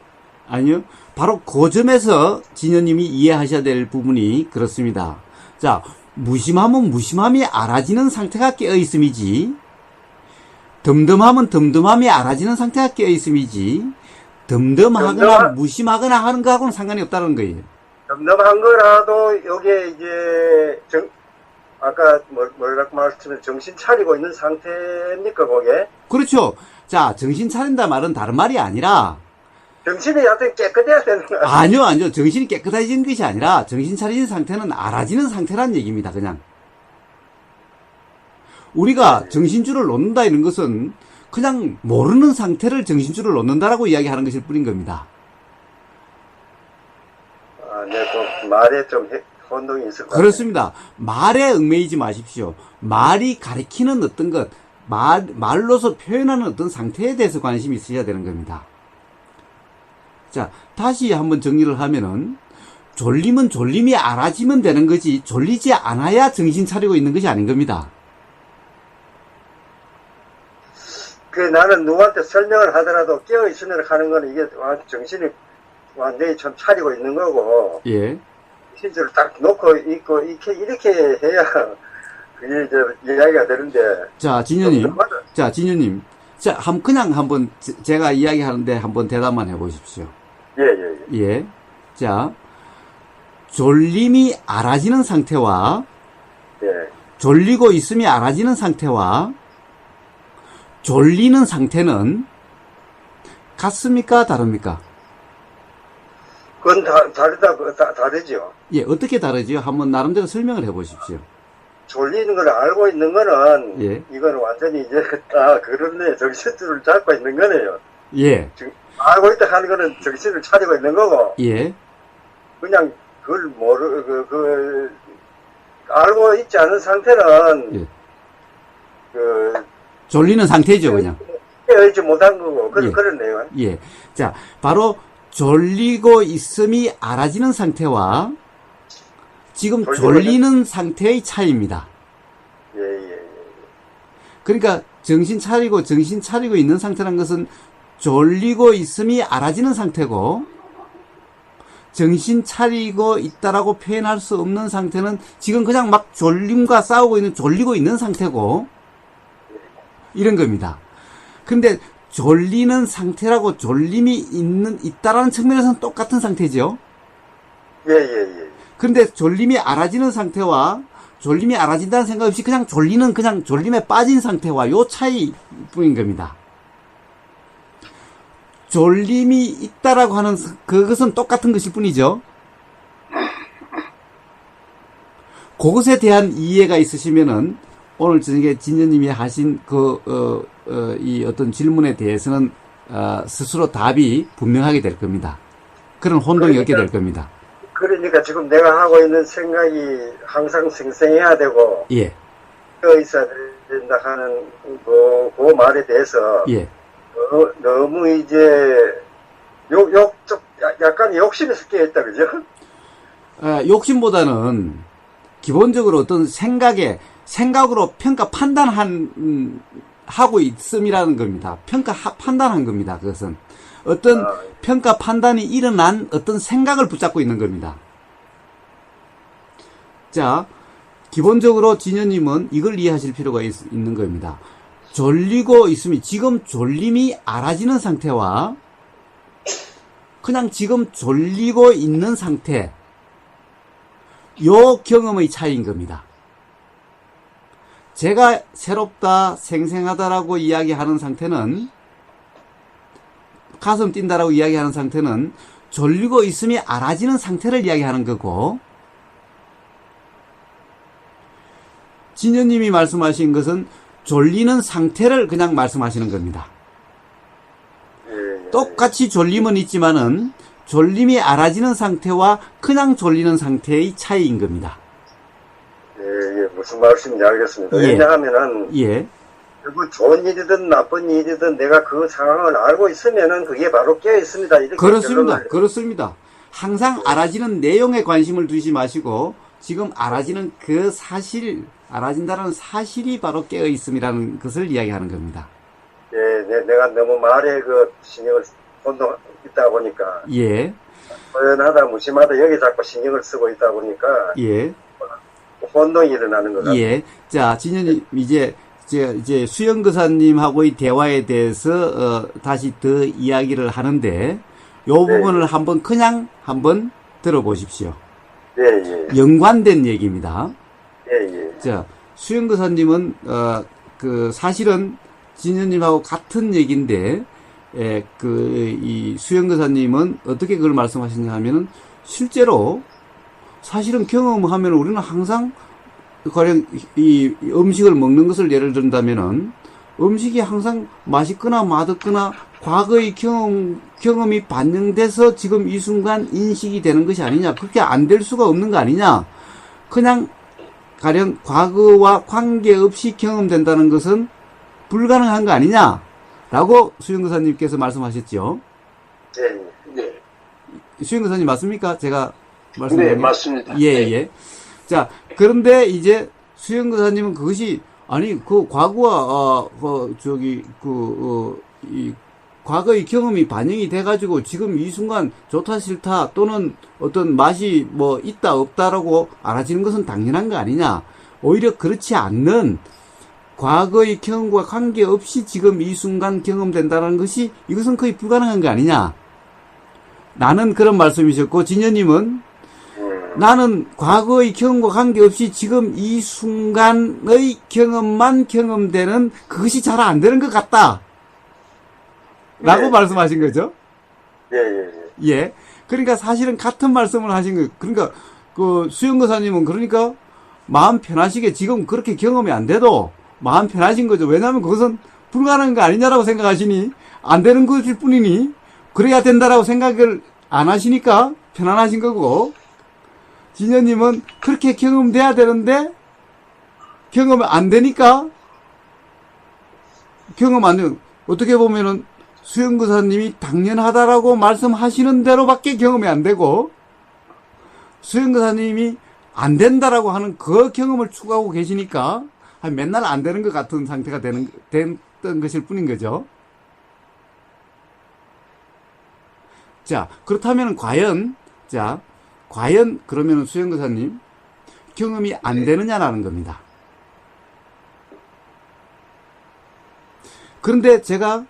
S2: 바로 그 점에서 진현님이 이해하셔야 될 부분이 그렇습니다. 자, 무심함은 무심함이 알아지는 상태가 깨어있음이지, 덤덤함은 덤덤함이 알아지는 상태가 깨어있음이지, 덤덤하거나 무심하거나 하는 거하고는 상관이 없다는 거예요.
S1: 덤덤한 거라도, 요게 이제, 아까 뭐라고 말씀드렸죠? 정신 차리고 있는 상태입니까, 그게?
S2: 그렇죠. 자, 정신 차린다 말은 다른 말이 아니라,
S1: 정신이 하여튼 깨끗해야 되는 거야.
S2: 아니요. 정신이 깨끗해진 것이 아니라, 정신 차려진 상태는 알아지는 상태란 얘기입니다, 그냥. 우리가 정신줄을 놓는다 이런 것은 그냥 모르는 상태를 정신줄을 놓는다라고 이야기하는 것일 뿐인 겁니다.
S1: 네, 그 말에 좀 혼동이 있을 것 같아요.
S2: 그렇습니다. 말에 얽매이지 마십시오. 말이 가리키는 어떤 것, 말로서 표현하는 어떤 상태에 대해서 관심이 있으셔야 되는 겁니다. 자, 다시 한번 정리를 하면은, 졸림은 졸림이 알아지면 되는 거지, 졸리지 않아야 정신 차리고 있는 것이 아닌 겁니다.
S1: 나는 누구한테 설명을 하더라도 깨어있으면 하는 거는 이게 정신이 완전히 참 차리고 있는 거고,
S2: 예.
S1: 신줄을 딱 놓고 있고, 이렇게 해야 그게 이제 이야기가 되는데.
S2: 자, 진현님. 그냥 한번 제가 이야기하는데 한번 대답만 해보십시오. 예. 자, 졸림이 알아지는 상태와,
S1: 예.
S2: 졸리고 있음이 알아지는 상태와, 졸리는 상태는 같습니까? 다릅니까?
S1: 그건 다르죠.
S2: 예, 어떻게 다르지요? 한번 나름대로 설명을 해보십시오.
S1: 졸리는 걸 알고 있는 거는,
S2: 예.
S1: 이건 완전히 이제, 그렇네. 정신줄을 잡고 있는 거네요.
S2: 예.
S1: 알고 있다 하는 거는 정신을 차리고 있는 거고,
S2: 예.
S1: 그냥 그걸 알고 있지 않은 상태는,
S2: 예. 졸리는 상태죠, 그냥.
S1: 깨어있지 못한 거고,
S2: 예.
S1: 그렇네요.
S2: 예. 자, 바로 졸리고 있음이 알아지는 상태와 지금 졸리는 상태의 차이입니다.
S1: 예.
S2: 그러니까 정신 차리고 있는 상태란 것은 졸리고 있음이 알아지는 상태고, 정신 차리고 있다라고 표현할 수 없는 상태는 지금 그냥 막 졸림과 졸리고 있는 상태고, 이런 겁니다. 근데 졸리는 상태라고 졸림이 있다라는 측면에서는 똑같은 상태죠.
S1: 예.
S2: 근데 졸림이 알아지는 상태와 졸림이 알아진다는 생각 없이 그냥 졸림에 빠진 상태와 요 차이뿐인 겁니다. 졸림이 있다라고 하는 그것은 똑같은 것일 뿐이죠. 그것에 대한 이해가 있으시면은 오늘 저녁에 진현님이 하신 이 어떤 질문에 대해서는 스스로 답이 분명하게 될 겁니다. 그런 혼동이 없게 될 겁니다.
S1: 그러니까 지금 내가 하고 있는 생각이 항상 생생해야 되고,
S2: 예.
S1: 있어야 된다 하는 그 말에 대해서,
S2: 예.
S1: 너무 이제 약간 욕심이 섞여 있다, 그죠?
S2: 욕심보다는 기본적으로 어떤 생각으로 하고 있음이라는 겁니다. 판단한 겁니다. 그것은 어떤 평가 판단이 일어난 어떤 생각을 붙잡고 있는 겁니다. 자, 기본적으로 진현님은 이걸 이해하실 필요가 있는 겁니다. 졸리고 있으면 지금 졸림이 알아지는 상태와 그냥 지금 졸리고 있는 상태, 요 경험의 차이인 겁니다. 제가 새롭다, 생생하다라고 이야기하는 상태는, 가슴 뛴다라고 이야기하는 상태는 졸리고 있음이 알아지는 상태를 이야기하는 거고, 진여님이 말씀하신 것은 졸리는 상태를 그냥 말씀하시는 겁니다. 똑같이 졸림은 있지만은 졸림이 알아지는 상태와 그냥 졸리는 상태의 차이인 겁니다.
S1: 예, 무슨 말씀인지 알겠습니다.
S2: 예.
S1: 왜냐하면은,
S2: 예,
S1: 그 좋은 일이든 나쁜 일이든 내가 그 상황을 알고 있으면은 그게 바로 깨어 있습니다. 이렇게
S2: 그렇습니다.
S1: 결론을-
S2: 그렇습니다. 항상 알아지는 내용에 관심을 두지 마시고 지금 알아지는 그 사실, 알아진다는 사실이 바로 깨어 있음이라는 것을 이야기하는 겁니다.
S1: 예, 내가 너무 말에 그 신경을 혼동 있다 보니까,
S2: 예,
S1: 허연하다, 무심하다, 여기 자꾸 신경을 쓰고 있다 보니까,
S2: 예,
S1: 혼동이 일어나는 것 같아요.
S2: 예. 자, 진현님, 이제 수영거사님하고의 대화에 대해서, 다시 더 이야기를 하는데, 요 부분을 그냥 한번 들어보십시오.
S1: 예, 예,
S2: 연관된 얘기입니다.
S1: 예, 예.
S2: 자, 수영거사님은, 사실은 진현님하고 같은 얘기인데, 이 수영거사님은 어떻게 그걸 말씀하시냐 하면은, 실제로, 사실은 경험하면 우리는 항상, 가령 이 음식을 먹는 것을 예를 든다면은, 음식이 항상 맛있거나 맛없거나, 과거의 경험이 반영돼서 지금 이 순간 인식이 되는 것이 아니냐. 그렇게 안 될 수가 없는 거 아니냐. 그냥, 가령 과거와 관계없이 경험된다는 것은 불가능한 거 아니냐 라고 수영거사님께서 말씀하셨죠.
S1: 예,
S4: 네.
S2: 수영거사님 맞습니까? 제가 말씀드린
S4: 네, 맞습니다.
S2: 예,
S4: 네.
S2: 예. 자, 그런데 이제 수영거사님은 그것이 아니 그 과거와 이 과거의 경험이 반영이 돼가지고 지금 이 순간 좋다 싫다 또는 어떤 맛이 뭐 있다 없다라고 알아지는 것은 당연한 거 아니냐. 오히려 그렇지 않는 과거의 경험과 관계없이 지금 이 순간 경험된다는 것이 이것은 거의 불가능한 거 아니냐. 나는 그런 말씀이셨고 진여님은 나는 과거의 경험과 관계없이 지금 이 순간의 경험만 경험되는 그것이 잘 안 되는 것 같다. 라고
S1: 네.
S2: 말씀하신 거죠?
S1: 예, 예, 예.
S2: 예. 그러니까 사실은 같은 말씀을 하신 거예요. 그러니까 그 수영거사님은 그러니까 마음 편하시게 지금 그렇게 경험이 안 돼도 마음 편하신 거죠. 왜냐하면 그것은 불가능한 거 아니냐라고 생각하시니 안 되는 것일 뿐이니 그래야 된다라고 생각을 안 하시니까 편안하신 거고 진여님은 그렇게 경험돼야 되는데 경험이 안 되니까 경험 안 되는 어떻게 보면은 수영거사님이 당연하다라고 말씀하시는 대로밖에 경험이 안 되고 수영거사님이 안 된다라고 하는 그 경험을 추구하고 계시니까 맨날 안 되는 것 같은 상태가 됐던 것일 뿐인 거죠. 자, 그렇다면 과연 그러면 수영거사님 경험이 안 되느냐라는 겁니다. 그런데 제가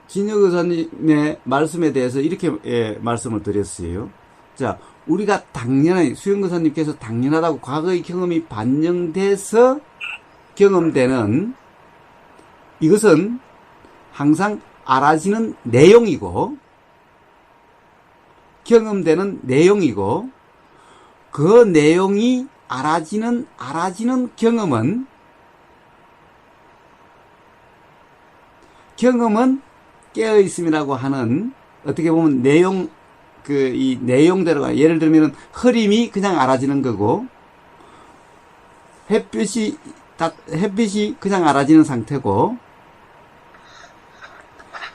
S2: 진여거사님의 말씀에 대해서 이렇게 말씀을 드렸어요. 자, 우리가 수영거사님께서 당연하다고 과거의 경험이 반영돼서 경험되는 이것은 항상 알아지는 내용이고 경험되는 내용이고 그 내용이 알아지는 경험은 깨어있음이라고 하는 어떻게 보면 이 내용대로가 예를 들면 흐림이 그냥 알아지는 거고 햇빛이 그냥 알아지는 상태고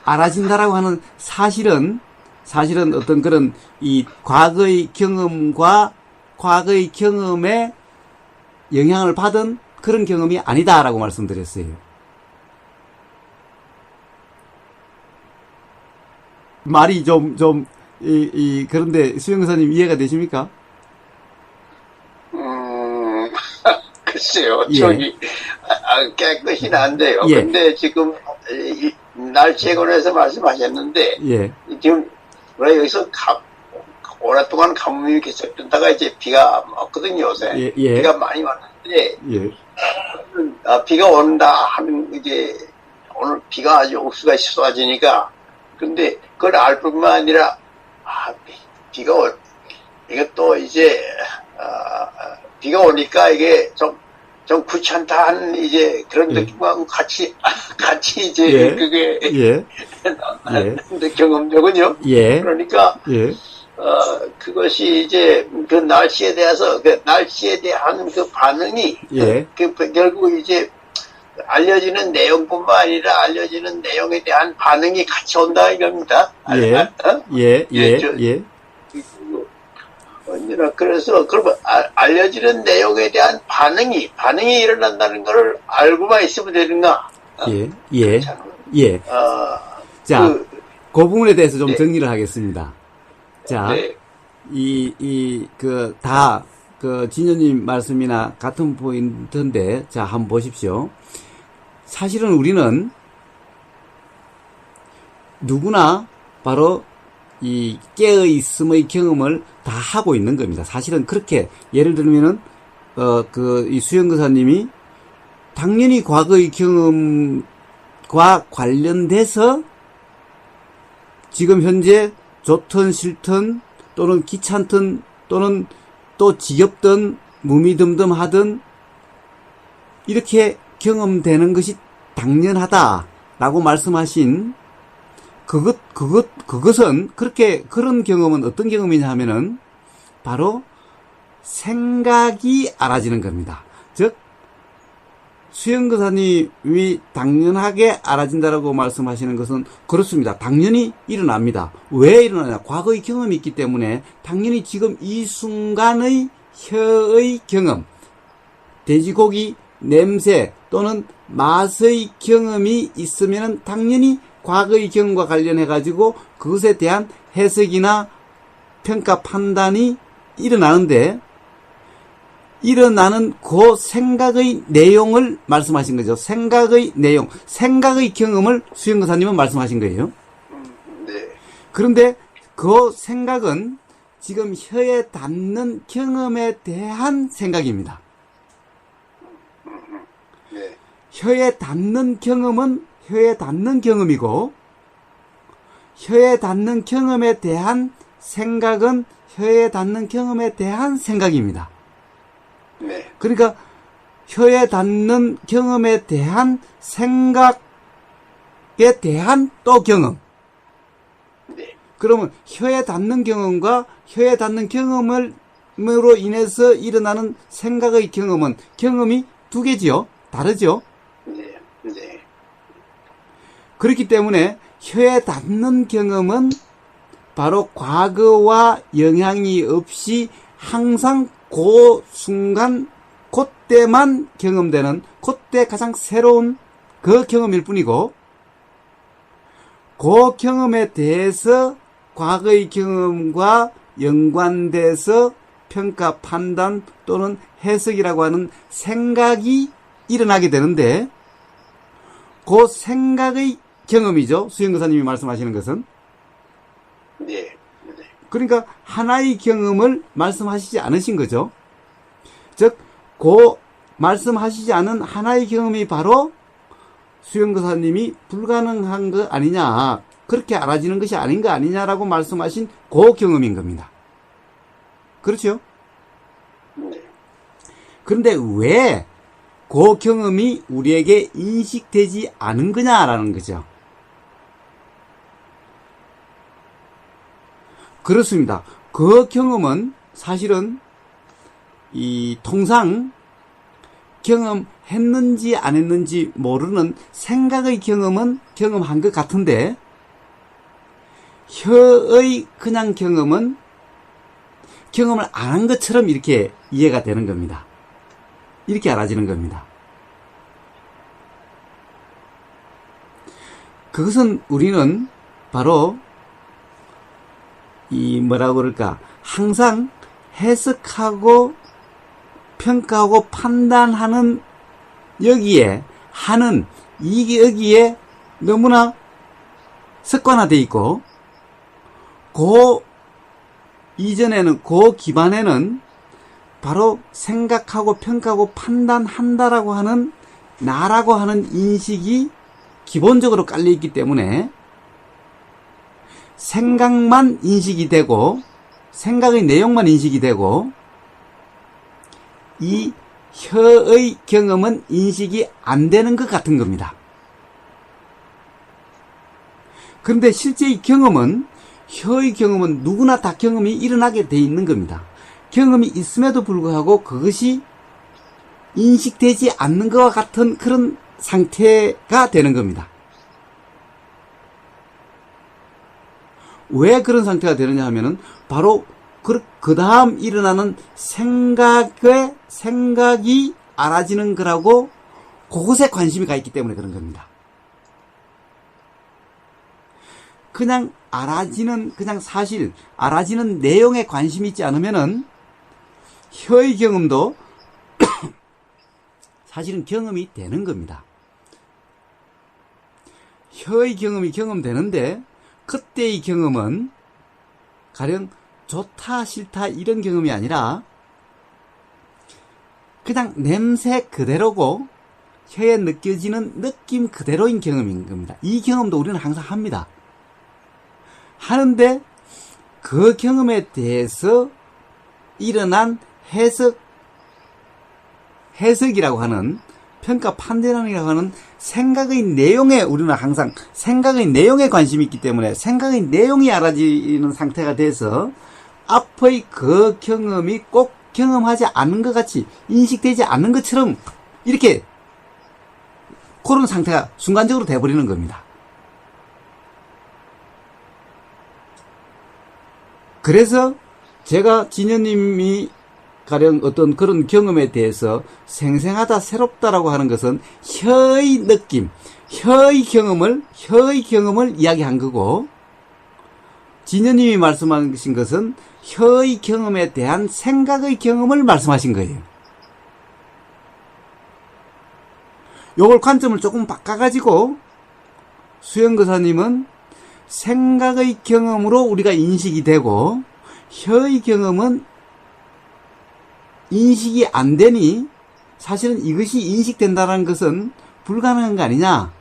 S2: 알아진다라고 하는 사실은 어떤 그런 이 과거의 경험과 과거의 경험에 영향을 받은 그런 경험이 아니다라고 말씀드렸어요. 말이 그런데 수영거사님 이해가 되십니까?
S4: 글쎄요,
S2: 예.
S4: 깨끗이 안 돼요.
S2: 예.
S4: 근데 지금, 날씨에 관해서 말씀하셨는데,
S2: 예.
S4: 지금, 왜 여기서 오랫동안 가뭄이 계속되다가 이제 비가 왔거든요, 요새.
S2: 예, 예.
S4: 비가 많이 왔는데,
S2: 예.
S4: 비가 온다 하는, 이제, 오늘 비가 아주 옥수가 쏟아지니까, 근데 그걸 알 뿐만 아니라, 비가 이것도 이제, 비가 오니까 이게 좀 귀찮다 하는 이제 그런
S2: 예.
S4: 느낌하고 같이 이제
S2: 예.
S4: 그게
S2: 예. 예.
S4: 경험되군요.
S2: 예.
S4: 그러니까,
S2: 예.
S4: 그것이 이제 그 날씨에 대해서 그 날씨에 대한 그 반응이
S2: 예.
S4: 결국 이제 알려지는 내용뿐만 아니라 알려지는 내용에 대한 반응이 같이 온다 이겁니다.
S2: 예. 예. 예.
S4: 저-
S2: 예.
S4: 언제나 그래서 그러면 알려지는 내용에 대한 반응이 일어난다는 것을 알고만 있으면 되는가?
S2: 예. 예.
S4: 참,
S2: 예. 자, 그 부분에 대해서 좀
S4: 네.
S2: 정리를 하겠습니다. 자,
S4: 네.
S2: 진현님 말씀이나 같은 포인트인데, 자, 한번 보십시오. 사실은 우리는 누구나 바로 이 깨어있음의 경험을 다 하고 있는 겁니다. 사실은 그렇게, 예를 들면은, 이 수영교사님이 당연히 과거의 경험과 관련돼서 지금 현재 좋든 싫든 또는 귀찮든 또는 또 지겹든 무미듬듬하든 이렇게 경험되는 것이 당연하다라고 말씀하신 그것은 그런 경험은 어떤 경험이냐 하면은 바로 생각이 알아지는 겁니다. 즉, 수영교사님이 당연하게 알아진다라고 말씀하시는 것은 그렇습니다. 당연히 일어납니다. 왜 일어나냐? 과거의 경험이 있기 때문에 당연히 지금 이 순간의 혀의 경험, 돼지고기 냄새 또는 맛의 경험이 있으면 당연히 과거의 경험과 관련해 가지고 그것에 대한 해석이나 평가 판단이 일어나는데, 일어나는 그 생각의 내용을 말씀하신 거죠. 생각의 내용, 생각의 경험을 수영교사님은 말씀하신 거예요.
S4: 네.
S2: 그런데 그 생각은 지금 혀에 닿는 경험에 대한 생각입니다.
S4: 네.
S2: 혀에 닿는 경험은 혀에 닿는 경험이고, 혀에 닿는 경험에 대한 생각은 혀에 닿는 경험에 대한 생각입니다.
S4: 네.
S2: 그러니까 혀에 닿는 경험에 대한 생각에 대한 또 경험.
S4: 네.
S2: 그러면 혀에 닿는 경험과 혀에 닿는 경험으로 인해서 일어나는 생각의 경험이 두 개지요. 다르죠.
S4: 네. 네.
S2: 그렇기 때문에 혀에 닿는 경험은 바로 과거와 영향이 없이 항상 그 순간, 그때만 경험되는, 그때 가장 새로운 그 경험일 뿐이고, 그 경험에 대해서 과거의 경험과 연관돼서 평가, 판단 또는 해석이라고 하는 생각이 일어나게 되는데, 그 생각의 경험이죠. 수영교사님이 말씀하시는 것은.
S4: 네.
S2: 그러니까 하나의 경험을 말씀하시지 않으신 거죠. 즉, 그 말씀하시지 않은 하나의 경험이 바로 수영교사님이 불가능한 거 아니냐, 그렇게 알아지는 것이 아닌 거 아니냐라고 말씀하신 그 경험인 겁니다. 그렇죠?
S4: 네.
S2: 그런데 왜 그 경험이 우리에게 인식되지 않은 거냐라는 거죠. 그렇습니다. 그 경험은 사실은 통상 경험했는지 안 했는지 모르는 생각의 경험은 경험한 것 같은데, 혀의 그냥 경험은 경험을 안 한 것처럼 이렇게 이해가 되는 겁니다. 이렇게 알아지는 겁니다. 그것은 우리는 바로 뭐라고 그럴까, 항상 해석하고 평가하고 판단하는 여기에 너무나 습관화되어 있고, 그 이전에는 그 기반에는 바로 생각하고 평가하고 판단한다라고 하는 나라고 하는 인식이 기본적으로 깔려 있기 때문에 생각만 인식이 되고 생각의 내용만 인식이 되고 이 혀의 경험은 인식이 안 되는 것 같은 겁니다. 그런데 실제 이 경험은 혀의 경험은 누구나 다 경험이 일어나게 돼 있는 겁니다. 경험이 있음에도 불구하고 그것이 인식되지 않는 것과 같은 그런 상태가 되는 겁니다. 왜 그런 상태가 되느냐 하면은 바로 그 다음 일어나는 생각이 알아지는 거라고 그것에 관심이 가 있기 때문에 그런 겁니다. 그냥 그냥 사실, 알아지는 내용에 관심이 있지 않으면은 혀의 경험도 사실은 경험이 되는 겁니다. 혀의 경험이 경험되는데 그때의 경험은 가령 좋다 싫다 이런 경험이 아니라 그냥 냄새 그대로고 혀에 느껴지는 느낌 그대로인 경험인 겁니다. 이 경험도 우리는 항상 합니다. 하는데 그 경험에 대해서 일어난 해석이라고 하는 평가 판단이라고 하는 생각의 내용에 우리는 항상 생각의 내용에 관심이 있기 때문에 생각의 내용이 알아지는 상태가 돼서 앞의 그 경험이 꼭 경험하지 않은 것 같이 인식되지 않는 것처럼 이렇게 그런 상태가 순간적으로 돼버리는 겁니다. 그래서 제가 진현님이 가령 어떤 그런 경험에 대해서 생생하다, 새롭다라고 하는 것은 혀의 느낌, 혀의 경험을 이야기한 거고, 진현님이 말씀하신 것은 혀의 경험에 대한 생각의 경험을 말씀하신 거예요. 요걸 관점을 조금 바꿔가지고 수영거사님은 생각의 경험으로 우리가 인식이 되고 혀의 경험은 인식이 안 되니 사실은 이것이 인식된다는 것은 불가능한 거 아니냐,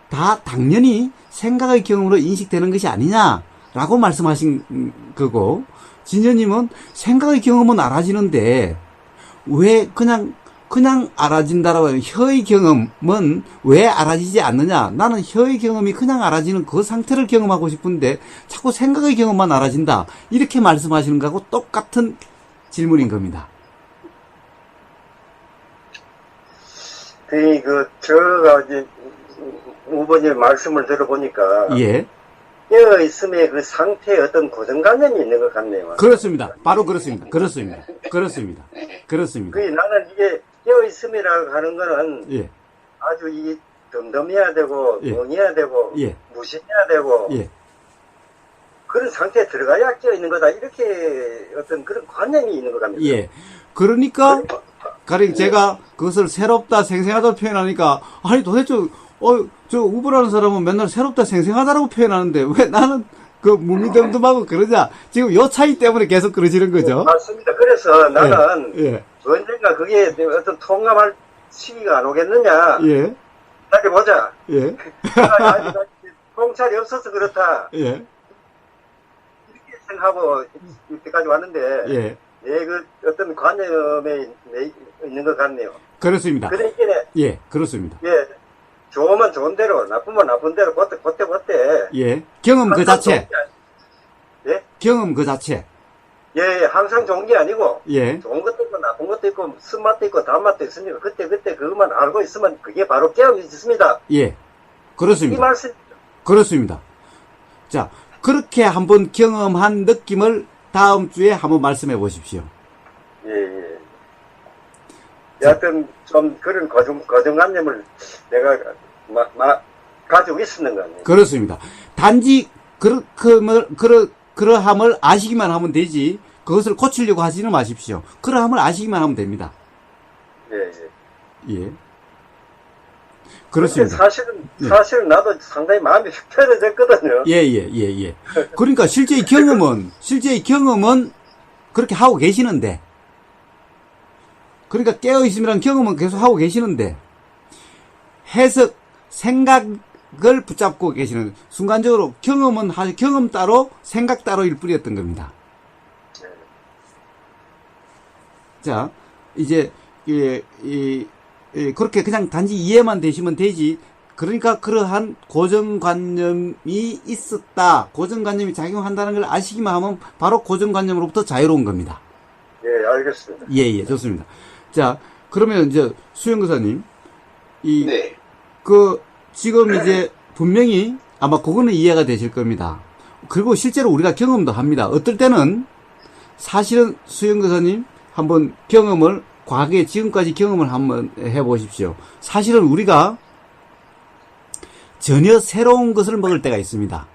S2: 다 당연히 생각의 경험으로 인식되는 것이 아니냐라고 말씀하신 거고, 진현님은 생각의 경험은 알아지는데 왜 그냥 알아진다라고 하면 혀의 경험은 왜 알아지지 않느냐, 나는 혀의 경험이 그냥 알아지는 그 상태를 경험하고 싶은데 자꾸 생각의 경험만 알아진다, 이렇게 말씀하시는 거하고 똑같은 질문인 겁니다.
S1: 제가 이제 후보님 말씀을 들어보니까
S2: 예,
S1: 혀 있음의 그 상태에 어떤 고정관념이 있는 것 같네요.
S2: 그렇습니다. 바로 그렇습니다.
S1: 나는 이게 혀 있음이라고 하는 거는
S2: 예,
S1: 아주 이게 덤덤해야 되고
S2: 예.
S1: 멍해야 되고
S2: 예.
S1: 무심해야 되고
S2: 예,
S1: 그런 상태에 들어가야 껴 있는 거다, 이렇게 어떤 그런 관념이 있는 것 같습니다.
S2: 예. 그러니까 가령 제가 그것을 새롭다, 생생하다 표현하니까, 아니 도대체 저 우브라는 사람은 맨날 새롭다, 생생하다라고 표현하는데 왜 나는 그 무미덤덤하고 그러냐, 지금 요 차이 때문에 계속 그러시는 거죠.
S1: 맞습니다. 그래서 나는
S2: 예,
S1: 언젠가 그게 어떤 통감할 시기가 안 오겠느냐,
S2: 예,
S1: 기다려보자.
S2: 예,
S1: 아직 통찰이 없어서 그렇다,
S2: 예,
S1: 이렇게 생각하고 이때까지 왔는데,
S2: 예,
S1: 그 어떤 관념에 있는 것 같네요.
S2: 그렇습니다.
S1: 그러니까
S2: 예, 그렇습니다.
S1: 좋으면 좋은 대로, 나쁘면 나쁜 대로, 그때.
S2: 예, 경험 그 자체.
S1: 예?
S2: 경험 그 자체.
S1: 예, 항상 좋은 게 아니고,
S2: 예,
S1: 좋은 것도 있고, 나쁜 것도 있고, 쓴맛도 있고, 단맛도 있으니까, 그때 그것만 알고 있으면, 그게 바로 깨어이 있습니다.
S2: 예,
S1: 이
S2: 그렇습니다.
S1: 말씀.
S2: 그렇습니다. 자, 그렇게 한번 경험한 느낌을 다음 주에 한번 말씀해 보십시오.
S1: 예. 여하튼, 좀 그런 고정관념을 내가, 가지고 있었는 거 아니에요?
S2: 그렇습니다. 단지, 그러함을 아시기만 하면 되지, 그것을 고치려고 하지는 마십시오. 그러함을 아시기만 하면 됩니다.
S1: 예.
S2: 예. 그렇습니다.
S1: 사실은 나도 상당히 마음이 편해졌거든요.
S2: 예. 그러니까 실제의 경험은 그렇게 하고 계시는데, 그러니까 깨어있음이라는 경험은 계속 하고 계시는데, 해석, 생각을 붙잡고 계시는, 순간적으로 경험 따로, 생각 따로일 뿐이었던 겁니다. 자, 이제, 그렇게 그냥 단지 이해만 되시면 되지. 그러니까 그러한 고정관념이 있었다. 고정관념이 작용한다는 걸 아시기만 하면 바로 고정관념으로부터 자유로운 겁니다.
S1: 예, 알겠습니다.
S2: 예, 좋습니다. 자, 그러면 이제 수영교사님,
S4: 네.
S2: 지금 이제 분명히 아마 그거는 이해가 되실 겁니다. 그리고 실제로 우리가 경험도 합니다. 어떨 때는 사실은 수영교사님 한번 과거에 지금까지 경험을 한번 해보십시오. 사실은 우리가 전혀 새로운 것을 먹을 때가 있습니다.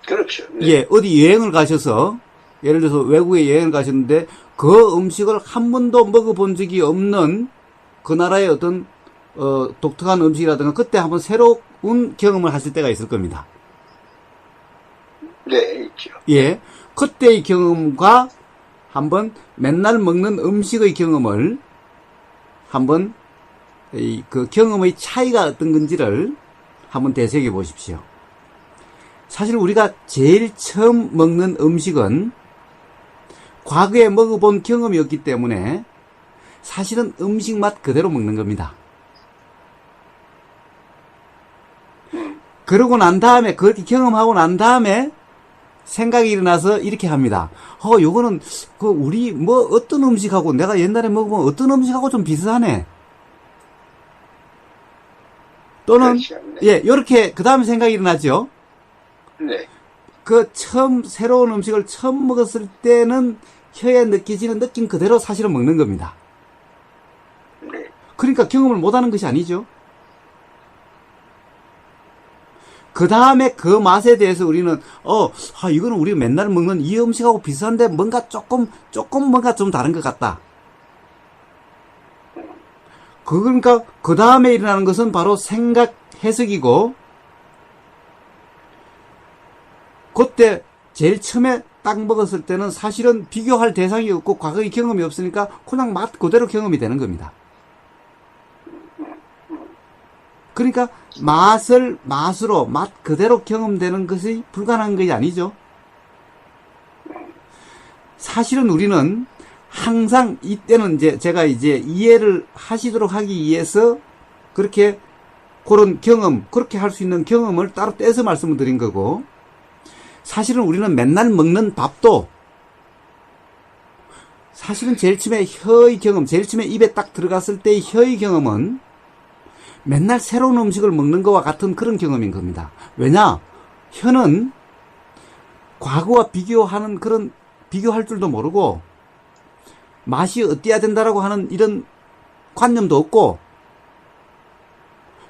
S4: 그렇죠. 네.
S2: 예, 어디 여행을 가셔서, 예를 들어서 외국에 여행을 가셨는데, 그 음식을 한 번도 먹어본 적이 없는 그 나라의 어떤, 독특한 음식이라든가, 그때 한번 새로운 경험을 하실 때가 있을 겁니다.
S4: 네, 있죠.
S2: 예, 그때의 경험과 한번 맨날 먹는 음식의 경험을 한번 그 경험의 차이가 어떤 건지를 한번 되새겨 보십시오. 사실 우리가 제일 처음 먹는 음식은 과거에 먹어본 경험이었기 때문에 사실은 음식 맛 그대로 먹는 겁니다. 그러고 난 다음에, 그렇게 경험하고 난 다음에 생각이 일어나서 이렇게 합니다. 요거는, 우리, 어떤 음식하고, 내가 옛날에 먹어본 어떤 음식하고 좀 비슷하네. 또는,
S4: 그렇죠. 네.
S2: 예, 요렇게, 그 다음에 생각이 일어나죠.
S4: 네.
S2: 새로운 음식을 처음 먹었을 때는 혀에 느껴지는 느낌 그대로 사실은 먹는 겁니다.
S4: 네.
S2: 그러니까 경험을 못하는 것이 아니죠. 그 다음에 그 맛에 대해서 우리는, 이거는 우리가 맨날 먹는 이 음식하고 비슷한데 뭔가 조금 뭔가 좀 다른 것 같다. 그러니까 그 다음에 일어나는 것은 바로 생각 해석이고, 그때 제일 처음에 딱 먹었을 때는 사실은 비교할 대상이 없고 과거의 경험이 없으니까 그냥 맛 그대로 경험이 되는 겁니다. 그러니까 맛으로 맛 그대로 경험되는 것이 불가능한 것이 아니죠. 사실은 우리는 항상 이때는 제가 이해를 하시도록 하기 위해서 그렇게 그런 경험, 그렇게 할 수 있는 경험을 따로 떼서 말씀을 드린 거고, 사실은 우리는 맨날 먹는 밥도 사실은 제일 처음에 혀의 경험, 제일 처음에 입에 딱 들어갔을 때의 혀의 경험은 맨날 새로운 음식을 먹는 것과 같은 그런 경험인 겁니다. 왜냐? 혀는 과거와 비교할 줄도 모르고 맛이 어때야 된다라고 하는 이런 관념도 없고,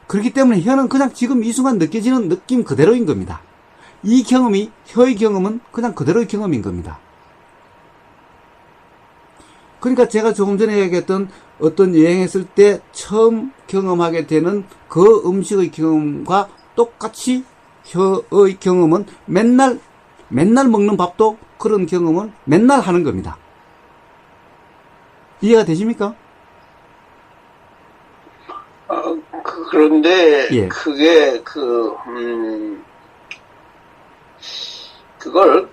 S2: 그렇기 때문에 혀는 그냥 지금 이 순간 느껴지는 느낌 그대로인 겁니다. 혀의 경험은 그냥 그대로의 경험인 겁니다. 그러니까 제가 조금 전에 얘기했던 어떤 여행했을 때 처음 경험하게 되는 그 음식의 경험과 똑같이 혀의 경험은 맨날 먹는 밥도 그런 경험을 맨날 하는 겁니다. 이해가 되십니까?
S4: 그런데
S2: 예.
S4: 그게 그걸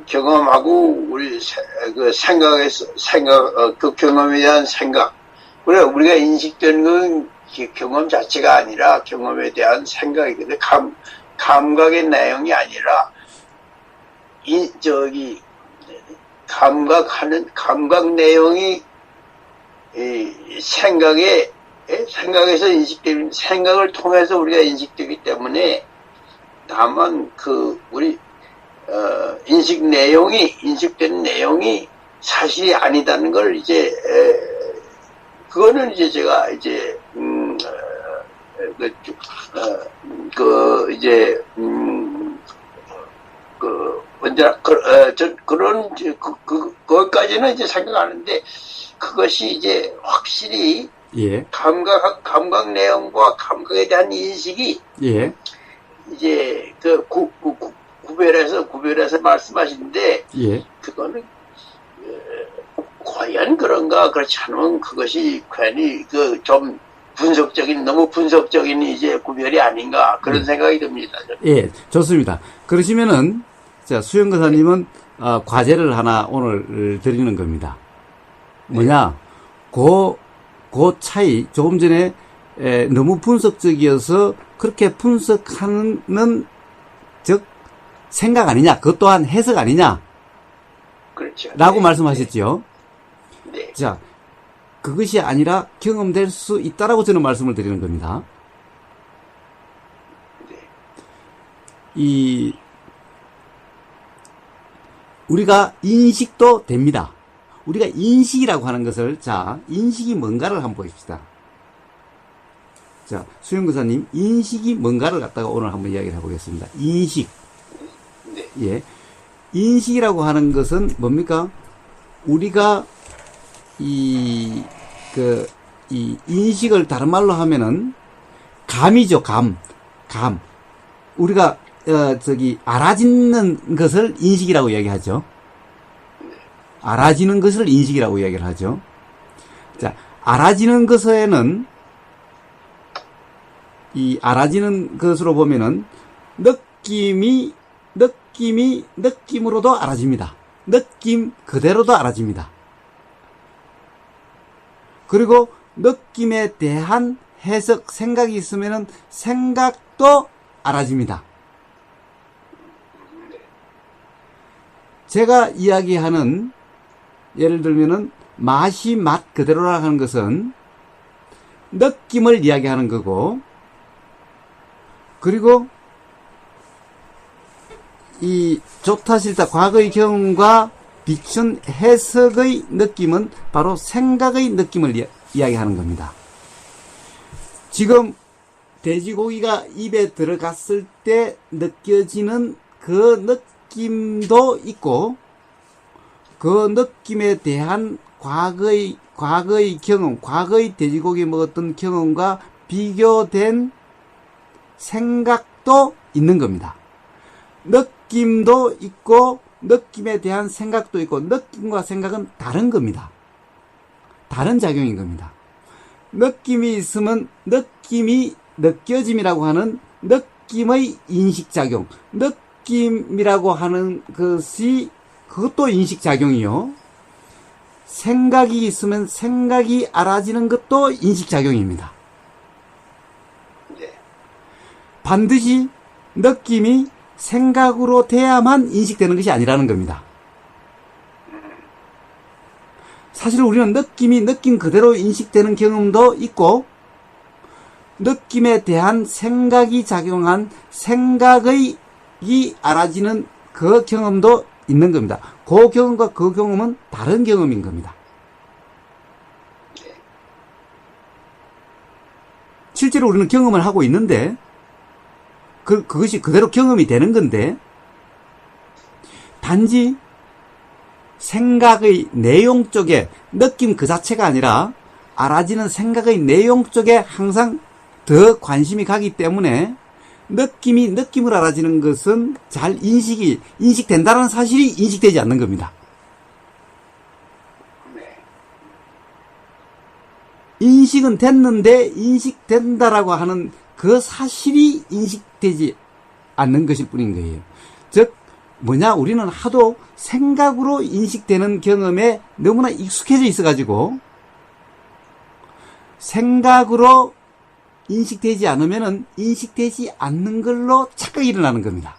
S4: 경험하고 우리 그 경험에 대한 생각, 그래 우리가 인식되는 건 경험 자체가 아니라 경험에 대한 생각이거든. 감각의 내용이 아니라 감각 내용이 생각에서 인식되는, 생각을 통해서 우리가 인식되기 때문에 다만 우리 인식된 내용이 사실이 아니다는 걸 그거는 제가 거기까지는 생각하는데, 그것이 이제 확실히
S2: 예,
S4: 감각 내용과 감각에 대한 인식이
S2: 예,
S4: 이제 구별해서 말씀하시는데
S2: 예,
S4: 그거는 과연 그런가 그렇지 않으면 그것이 괜히 좀 너무 분석적인 이제 구별이 아닌가 그런 생각이 듭니다.
S2: 예, 좋습니다. 그러시면은, 자, 수영거사님은, 과제를 하나 오늘 드리는 겁니다. 뭐냐, 그 차이, 조금 전에, 너무 분석적이어서 그렇게 분석하는, 즉, 생각 아니냐, 그것 또한 해석 아니냐,
S4: 그렇죠.
S2: 라고
S4: 네.
S2: 말씀하셨죠.
S4: 네.
S2: 자, 그것이 아니라 경험될 수 있다라고 저는 말씀을 드리는 겁니다. 우리가 인식도 됩니다. 우리가 인식이라고 하는 것을, 자, 인식이 뭔가를 한번 보십시다. 자, 수영교사님, 인식이 뭔가를 갖다가 오늘 한번 이야기를 해보겠습니다. 인식.
S4: 네.
S2: 예. 인식이라고 하는 것은 뭡니까? 우리가 이 인식을 다른 말로 하면은 감이죠, 감. 우리가, 알아지는 것을 인식이라고 이야기하죠. 알아지는 것을 인식이라고 이야기를 하죠. 자, 알아지는 것에는, 이 알아지는 것으로 보면은, 느낌으로도 알아집니다. 느낌 그대로도 알아집니다. 그리고 느낌에 대한 해석, 생각이 있으면은 생각도 알아집니다. 제가 이야기하는, 예를 들면은 맛이 맛 그대로라 하는 것은 느낌을 이야기하는 거고, 그리고 이 좋다 싫다 과거의 경험과 비춘 해석의 느낌은 바로 생각의 느낌을 이야기하는 겁니다. 지금 돼지고기가 입에 들어갔을 때 느껴지는 그 느낌도 있고, 그 느낌에 대한 과거의 경험, 과거의 돼지고기 먹었던 경험과 비교된 생각도 있는 겁니다. 느낌도 있고 느낌에 대한 생각도 있고, 느낌과 생각은 다른 겁니다. 다른 작용인 겁니다. 느낌이 있으면 느낌이 느껴짐이라고 하는 느낌의 인식작용, 느낌이라고 하는 것이 그것도 인식작용이요. 생각이 있으면 생각이 알아지는 것도 인식작용입니다.
S4: 네.
S2: 반드시 느낌이 생각으로 돼야만 인식되는 것이 아니라는 겁니다. 사실 우리는 느낌이 느낌 그대로 인식되는 경험도 있고, 느낌에 대한 생각이 작용한 생각의 알아지는 그 경험도 있는 겁니다. 그 경험과 그 경험은 다른 경험인 겁니다. 실제로 우리는 경험을 하고 있는데, 그것이 그대로 경험이 되는 건데, 단지 생각의 내용 쪽에, 느낌 그 자체가 아니라 알아지는 생각의 내용 쪽에 항상 더 관심이 가기 때문에 느낌이 느낌을 알아지는 것은 잘 인식된다는 사실이 인식되지 않는 겁니다. 인식은 됐는데 인식된다라고 하는 그 사실이 인식되지 않는 것일 뿐인 거예요. 즉, 우리는 하도 생각으로 인식되는 경험에 너무나 익숙해져 있어가지고, 생각으로 인식되지 않으면은 인식되지 않는 걸로 착각이 일어나는 겁니다.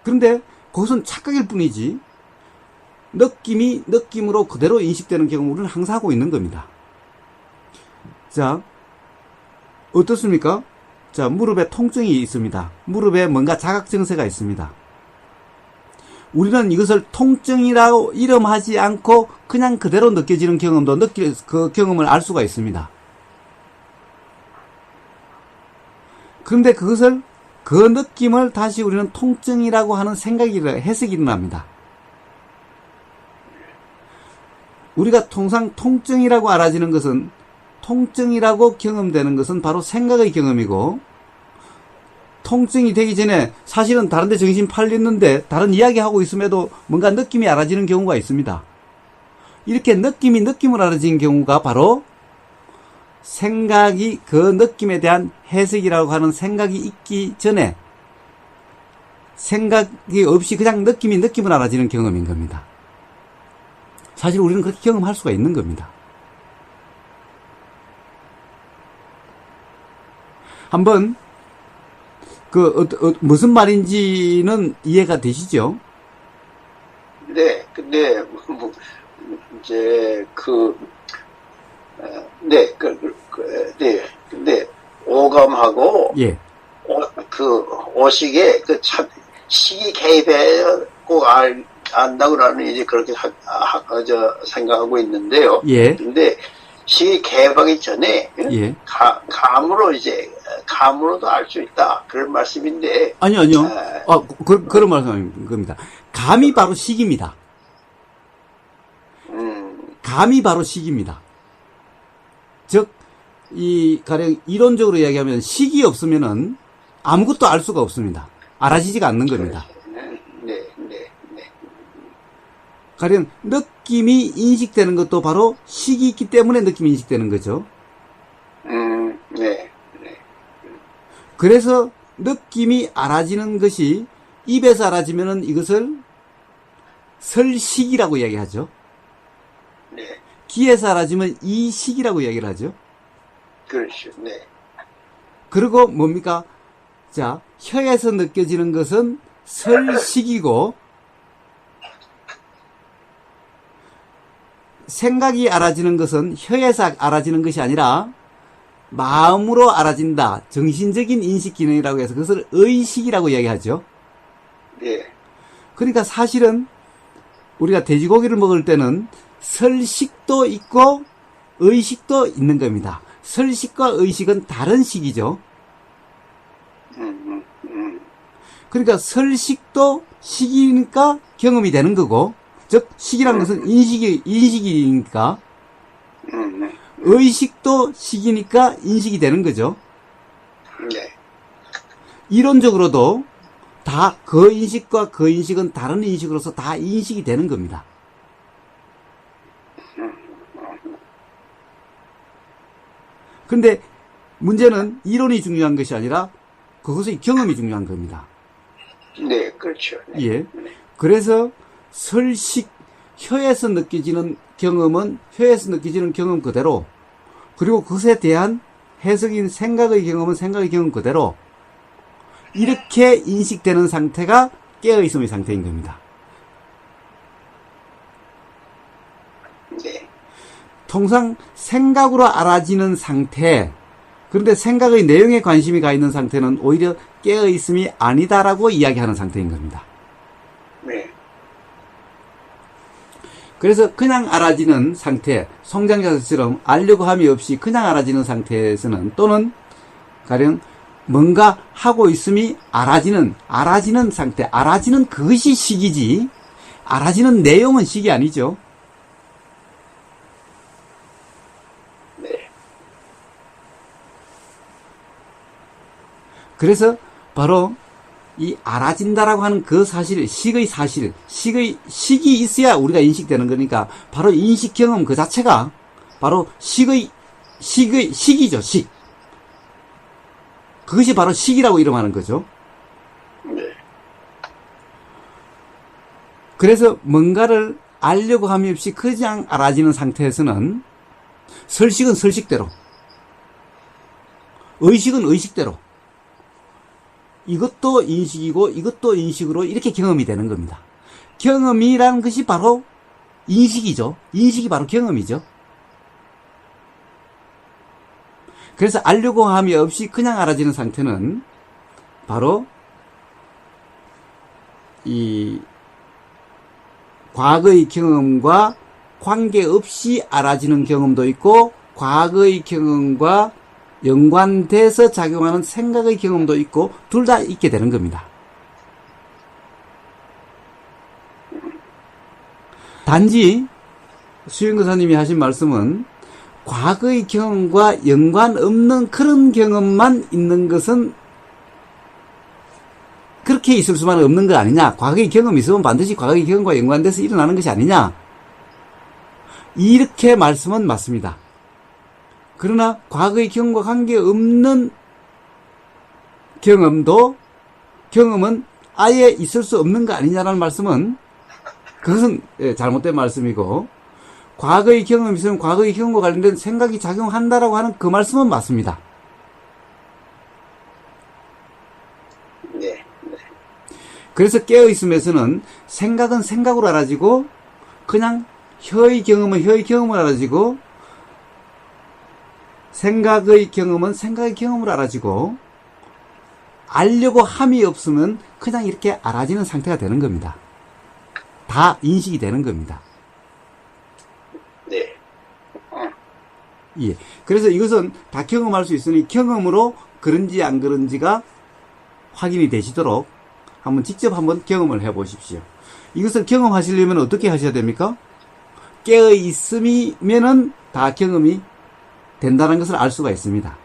S2: 그런데 그것은 착각일 뿐이지, 느낌이 느낌으로 그대로 인식되는 경험을 우리는 항상 하고 있는 겁니다. 자, 어떻습니까? 자, 무릎에 통증이 있습니다. 무릎에 뭔가 자각 증세가 있습니다. 우리는 이것을 통증이라고 이름하지 않고 그냥 그대로 느껴지는 경험도 그 경험을 알 수가 있습니다. 그런데 그 느낌을 다시 우리는 통증이라고 하는 해석이 일어납니다. 우리가 통상 통증이라고 알아지는 것은, 통증이라고 경험되는 것은 바로 생각의 경험이고, 통증이 되기 전에 사실은 다른 데 정신 팔렸는데 다른 이야기하고 있음에도 뭔가 느낌이 알아지는 경우가 있습니다. 이렇게 느낌을 알아지는 경우가 바로 생각이, 그 느낌에 대한 해석이라고 하는 생각이 있기 전에 생각이 없이 그냥 느낌을 알아지는 경험인 겁니다. 사실 우리는 그렇게 경험할 수가 있는 겁니다. 한번 무슨 말인지는 이해가 되시죠?
S4: 네, 근데 이제 근데 오감하고
S2: 예.
S4: 오식에 참 시기 개입해 꼭 안다고 나는 이제 그렇게 생각하고 있는데요.
S2: 예.
S4: 근데 시기 개입하기 전에
S2: 예.
S4: 감으로도 알 수 있다 그런 말씀인데.
S2: 아니요. 그런 말씀인 겁니다. 감이 바로 식입니다. 감이 바로 식입니다. 즉, 가령 이론적으로 이야기하면 식이 없으면은 아무것도 알 수가 없습니다. 알아지지가 않는 겁니다.
S4: 네.
S2: 가령 느낌이 인식되는 것도 바로 식이 있기 때문에 느낌이 인식되는 거죠.
S4: 네.
S2: 그래서 느낌이 알아지는 것이 입에서 알아지면은 이것을 설식이라고 이야기하죠.
S4: 네.
S2: 귀에서 알아지면 이식이라고 이야기를 하죠.
S4: 그렇죠. 네.
S2: 그리고 뭡니까? 자, 혀에서 느껴지는 것은 설식이고, 생각이 알아지는 것은 혀에서 알아지는 것이 아니라 마음으로 알아진다. 정신적인 인식 기능이라고 해서 그것을 의식이라고 이야기하죠.
S4: 네.
S2: 그러니까 사실은 우리가 돼지고기를 먹을 때는 설식도 있고 의식도 있는 겁니다. 설식과 의식은 다른 식이죠. 그러니까 설식도 식이니까 경험이 되는 거고, 즉 식이라는 것은 인식이니까, 의식도 식이니까 인식이 되는 거죠.
S4: 네.
S2: 이론적으로도 다 그 인식과 그 인식은 다른 인식으로서 다 인식이 되는 겁니다. 근데 문제는 이론이 중요한 것이 아니라 그것의 경험이 중요한 겁니다.
S4: 네, 그렇죠. 네.
S2: 예. 그래서 설식, 혀에서 느껴지는 경험은 혀에서 느껴지는 경험 그대로, 그리고 그것에 대한 해석인 생각의 경험은 생각의 경험 그대로, 이렇게 인식되는 상태가 깨어있음의 상태인 겁니다.
S4: 네.
S2: 통상 생각으로 알아지는 상태, 그런데 생각의 내용에 관심이 가 있는 상태는 오히려 깨어있음이 아니다라고 이야기하는 상태인 겁니다.
S4: 네.
S2: 그래서 그냥 알아지는 상태, 성장자처럼 알려고 함이 없이 그냥 알아지는 상태에서는, 또는 가령 뭔가 하고 있음이 알아지는 상태, 알아지는 그것이 식이지, 알아지는 내용은 식이 아니죠.
S4: 네.
S2: 그래서 바로 이 알아진다라고 하는 그 사실, 식이 있어야 우리가 인식되는 거니까, 바로 인식 경험 그 자체가 바로 식이죠, 식. 그것이 바로 식이라고 이름하는 거죠.
S4: 네.
S2: 그래서 뭔가를 알려고 함이 없이 그냥 알아지는 상태에서는 설식은 설식대로, 의식은 의식대로, 이것도 인식이고 이것도 인식으로 이렇게 경험이 되는 겁니다. 경험이라는 것이 바로 인식이죠. 인식이 바로 경험이죠. 그래서 알려고 함이 없이 그냥 알아지는 상태는 바로 이 과거의 경험과 관계없이 알아지는 경험도 있고, 과거의 경험과 연관돼서 작용하는 생각의 경험도 있고, 둘 다 있게 되는 겁니다. 단지 수영교사님이 하신 말씀은 과거의 경험과 연관 없는 그런 경험만 있는 것은 그렇게 있을 수만 없는 거 아니냐. 과거의 경험이 있으면 반드시 과거의 경험과 연관돼서 일어나는 것이 아니냐. 이렇게 말씀은 맞습니다. 그러나 과거의 경험과 관계없는 경험은 아예 있을 수 없는 거 아니냐라는 말씀은 그것은 잘못된 말씀이고, 과거의 경험이 있으면 과거의 경험과 관련된 생각이 작용한다라고 하는 그 말씀은 맞습니다.
S4: 네.
S2: 그래서 깨어있음에서는 생각은 생각으로 알아지고, 그냥 혀의 경험은 혀의 경험으로 알아지고, 생각의 경험은 생각의 경험으로 알아지고, 알려고 함이 없으면 그냥 이렇게 알아지는 상태가 되는 겁니다. 다 인식이 되는 겁니다.
S4: 네.
S2: 예. 그래서 이것은 다 경험할 수 있으니 경험으로 그런지 안 그런지가 확인이 되시도록 직접 한번 경험을 해 보십시오. 이것을 경험하시려면 어떻게 하셔야 됩니까? 깨어 있음이면은 다 경험이 된다는 것을 알 수가 있습니다.